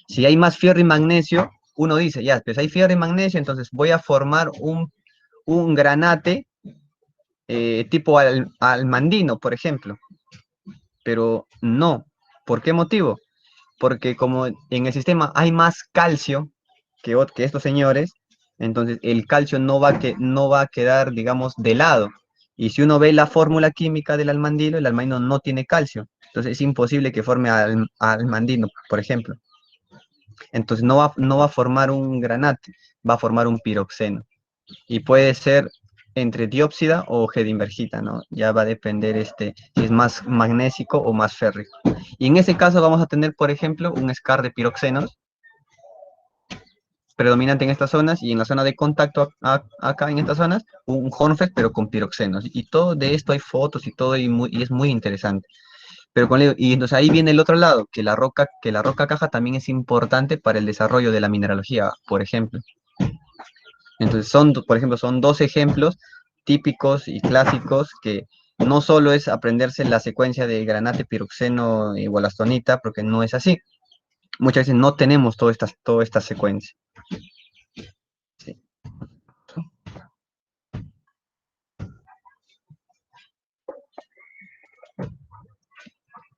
Si hay más fierro y magnesio, uno dice, ya, pues hay fierro y magnesio, entonces voy a formar un granate tipo almandino, por ejemplo. Pero no. ¿Por qué motivo? Porque como en el sistema hay más calcio que estos señores, entonces el calcio no va a quedar, digamos, de lado. Y si uno ve la fórmula química del almandino, el almandino no tiene calcio. Entonces es imposible que forme almandino, por ejemplo. Entonces no va a formar un granate, va a formar un piroxeno. Y puede ser entre diópsida o gedimbergita, ¿no? Ya va a depender si es más magnésico o más férrico. Y en ese caso vamos a tener, por ejemplo, un scar de piroxenos predominante en estas zonas, y en la zona de contacto acá en estas zonas, un Hornfeld pero con piroxenos. Y todo de esto hay fotos y todo, y es muy interesante. Pero y entonces ahí viene el otro lado, que la roca caja también es importante para el desarrollo de la mineralogía, por ejemplo. Entonces por ejemplo, son dos ejemplos típicos y clásicos que no solo es aprenderse la secuencia de granate, piroxeno y wollastonita, porque no es así. Muchas veces no tenemos toda esta secuencia. Sí.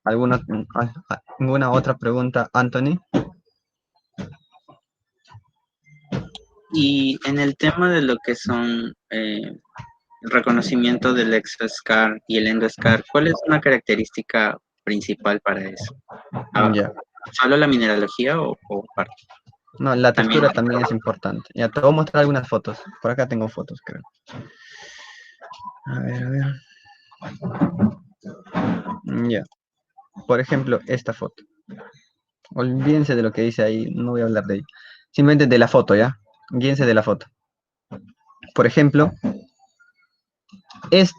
¿Alguna otra pregunta, Anthony? Y en el tema de lo que son el reconocimiento del exoscar y el endoscar, ¿cuál es una característica principal para eso? Ah, Ya. ¿solo la mineralogía o aparte? No, la También. textura también es importante. Ya te voy a mostrar algunas fotos. Por acá tengo fotos, creo. A ver, a ver. Ya. Por ejemplo, esta foto. Olvídense de lo que dice ahí, no voy a hablar de ello. Simplemente de la foto, ¿ya? Guíense de la foto. Por ejemplo,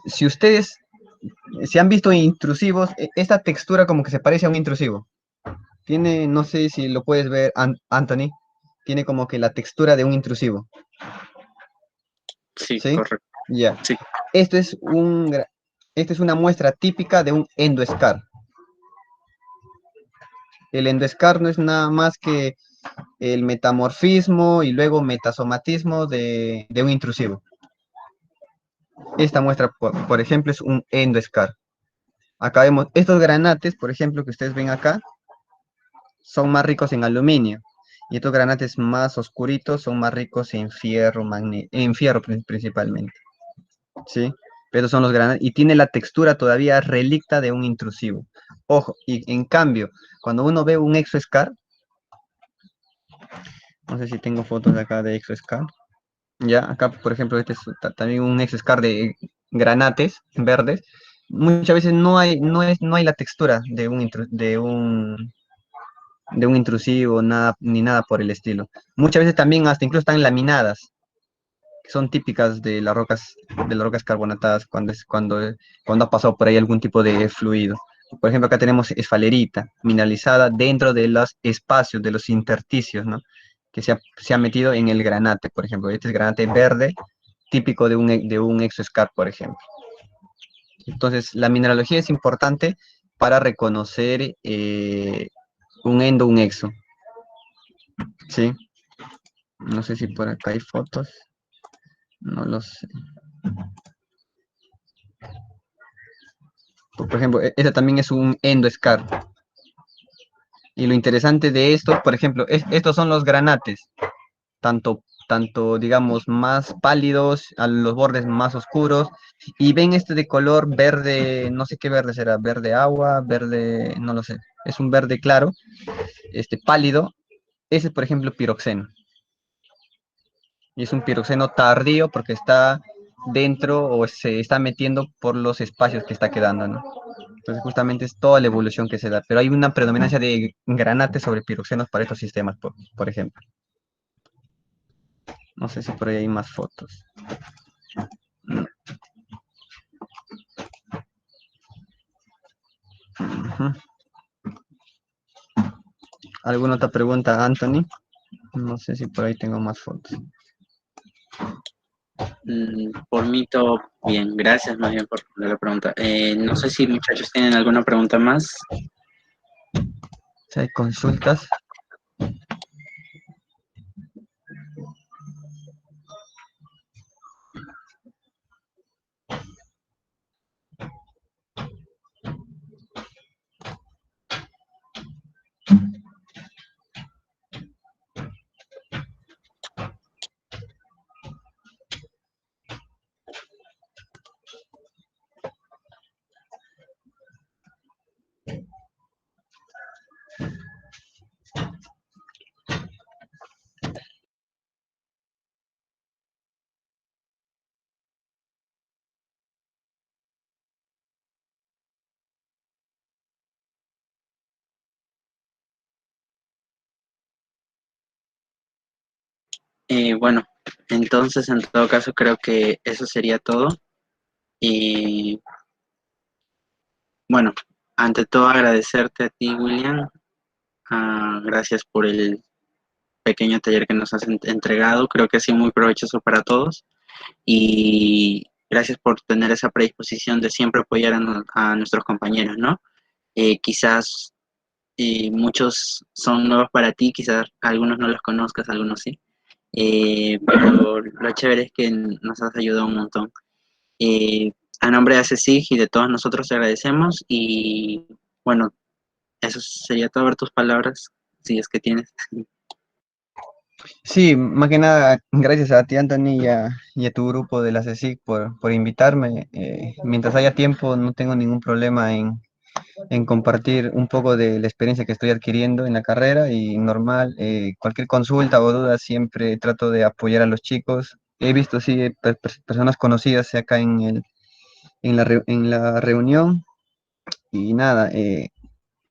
si ustedes se han visto intrusivos, esta textura como que se parece a un intrusivo. Tiene, no sé si lo puedes ver, Anthony, tiene como que la textura de un intrusivo, Sí, ¿sí? correcto. Ya. Sí. Esto es esta es una muestra típica de un endoscar. El endoscar no es nada más que el metamorfismo y luego metasomatismo de un intrusivo. Esta muestra, por ejemplo, es un endoscar. Acá vemos estos granates, por ejemplo, que ustedes ven acá, son más ricos en aluminio. Y estos granates más oscuritos son más ricos en fierro, principalmente. ¿Sí? Pero son los granates. Y tiene la textura todavía relicta de un intrusivo. Ojo, y en cambio, cuando uno ve un exoscar, no sé si tengo fotos de acá de exoscar. Ya, acá, por ejemplo, este es también un exoscar de granates verdes. Muchas veces no hay la textura de un intrusivo, nada, ni nada por el estilo. Muchas veces también hasta incluso están laminadas, que son típicas de las rocas carbonatadas cuando ha pasado por ahí algún tipo de fluido. Por ejemplo, acá tenemos esfalerita mineralizada dentro de los espacios, de los intersticios, ¿no? Que se ha metido en el granate, por ejemplo. Este es granate verde, típico de un exoscar, por ejemplo. Entonces, la mineralogía es importante para reconocer un exo. ¿Sí? No sé si por acá hay fotos. No lo sé. Por ejemplo, esta también es un endoscar. Y lo interesante de esto, por ejemplo, estos son los granates, tanto, digamos, más pálidos, a los bordes más oscuros. Y ven este de color verde, no sé qué verde será, verde agua, verde, no lo sé. Es un verde claro, pálido. Ese es, por ejemplo, piroxeno. Y es un piroxeno tardío porque está dentro o se está metiendo por los espacios que está quedando, ¿no? Entonces justamente es toda la evolución que se da, pero hay una predominancia de granates sobre piroxenos para estos sistemas, por ejemplo. No sé si por ahí hay más fotos. No. Ujú. ¿Alguna otra pregunta, Anthony? No sé si por ahí tengo más fotos. Por mí todo bien. Gracias más bien por la pregunta. No sé si muchachos tienen alguna pregunta más. Si hay consultas. Bueno, entonces en todo caso creo que eso sería todo. Y bueno, ante todo agradecerte a ti, William. Gracias por el pequeño taller que nos has entregado. Creo que ha sido muy provechoso para todos. Y gracias por tener esa predisposición de siempre apoyar a nuestros compañeros, ¿no? Quizás muchos son nuevos para ti, quizás algunos no los conozcas, algunos sí. Pero lo chévere es que nos has ayudado un montón. Eh, a nombre de ACESIG y de todos nosotros te agradecemos y bueno, eso sería todo, ver tus palabras, si es que tienes. Sí, más que nada, gracias a ti, Anthony, y a tu grupo de la CSIC por invitarme. Mientras haya tiempo, no tengo ningún problema en compartir un poco de la experiencia que estoy adquiriendo en la carrera y normal, cualquier consulta o duda siempre trato de apoyar a los chicos. He visto, sí, personas conocidas acá en la reunión y nada,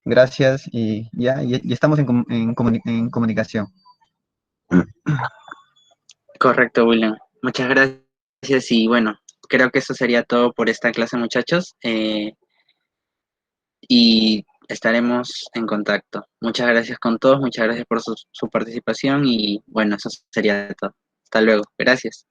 gracias y ya estamos en comunicación. Correcto, William. Muchas gracias y bueno, creo que eso sería todo por esta clase, muchachos. Y estaremos en contacto. Muchas gracias con todos, muchas gracias por su participación y bueno, eso sería todo. Hasta luego. Gracias.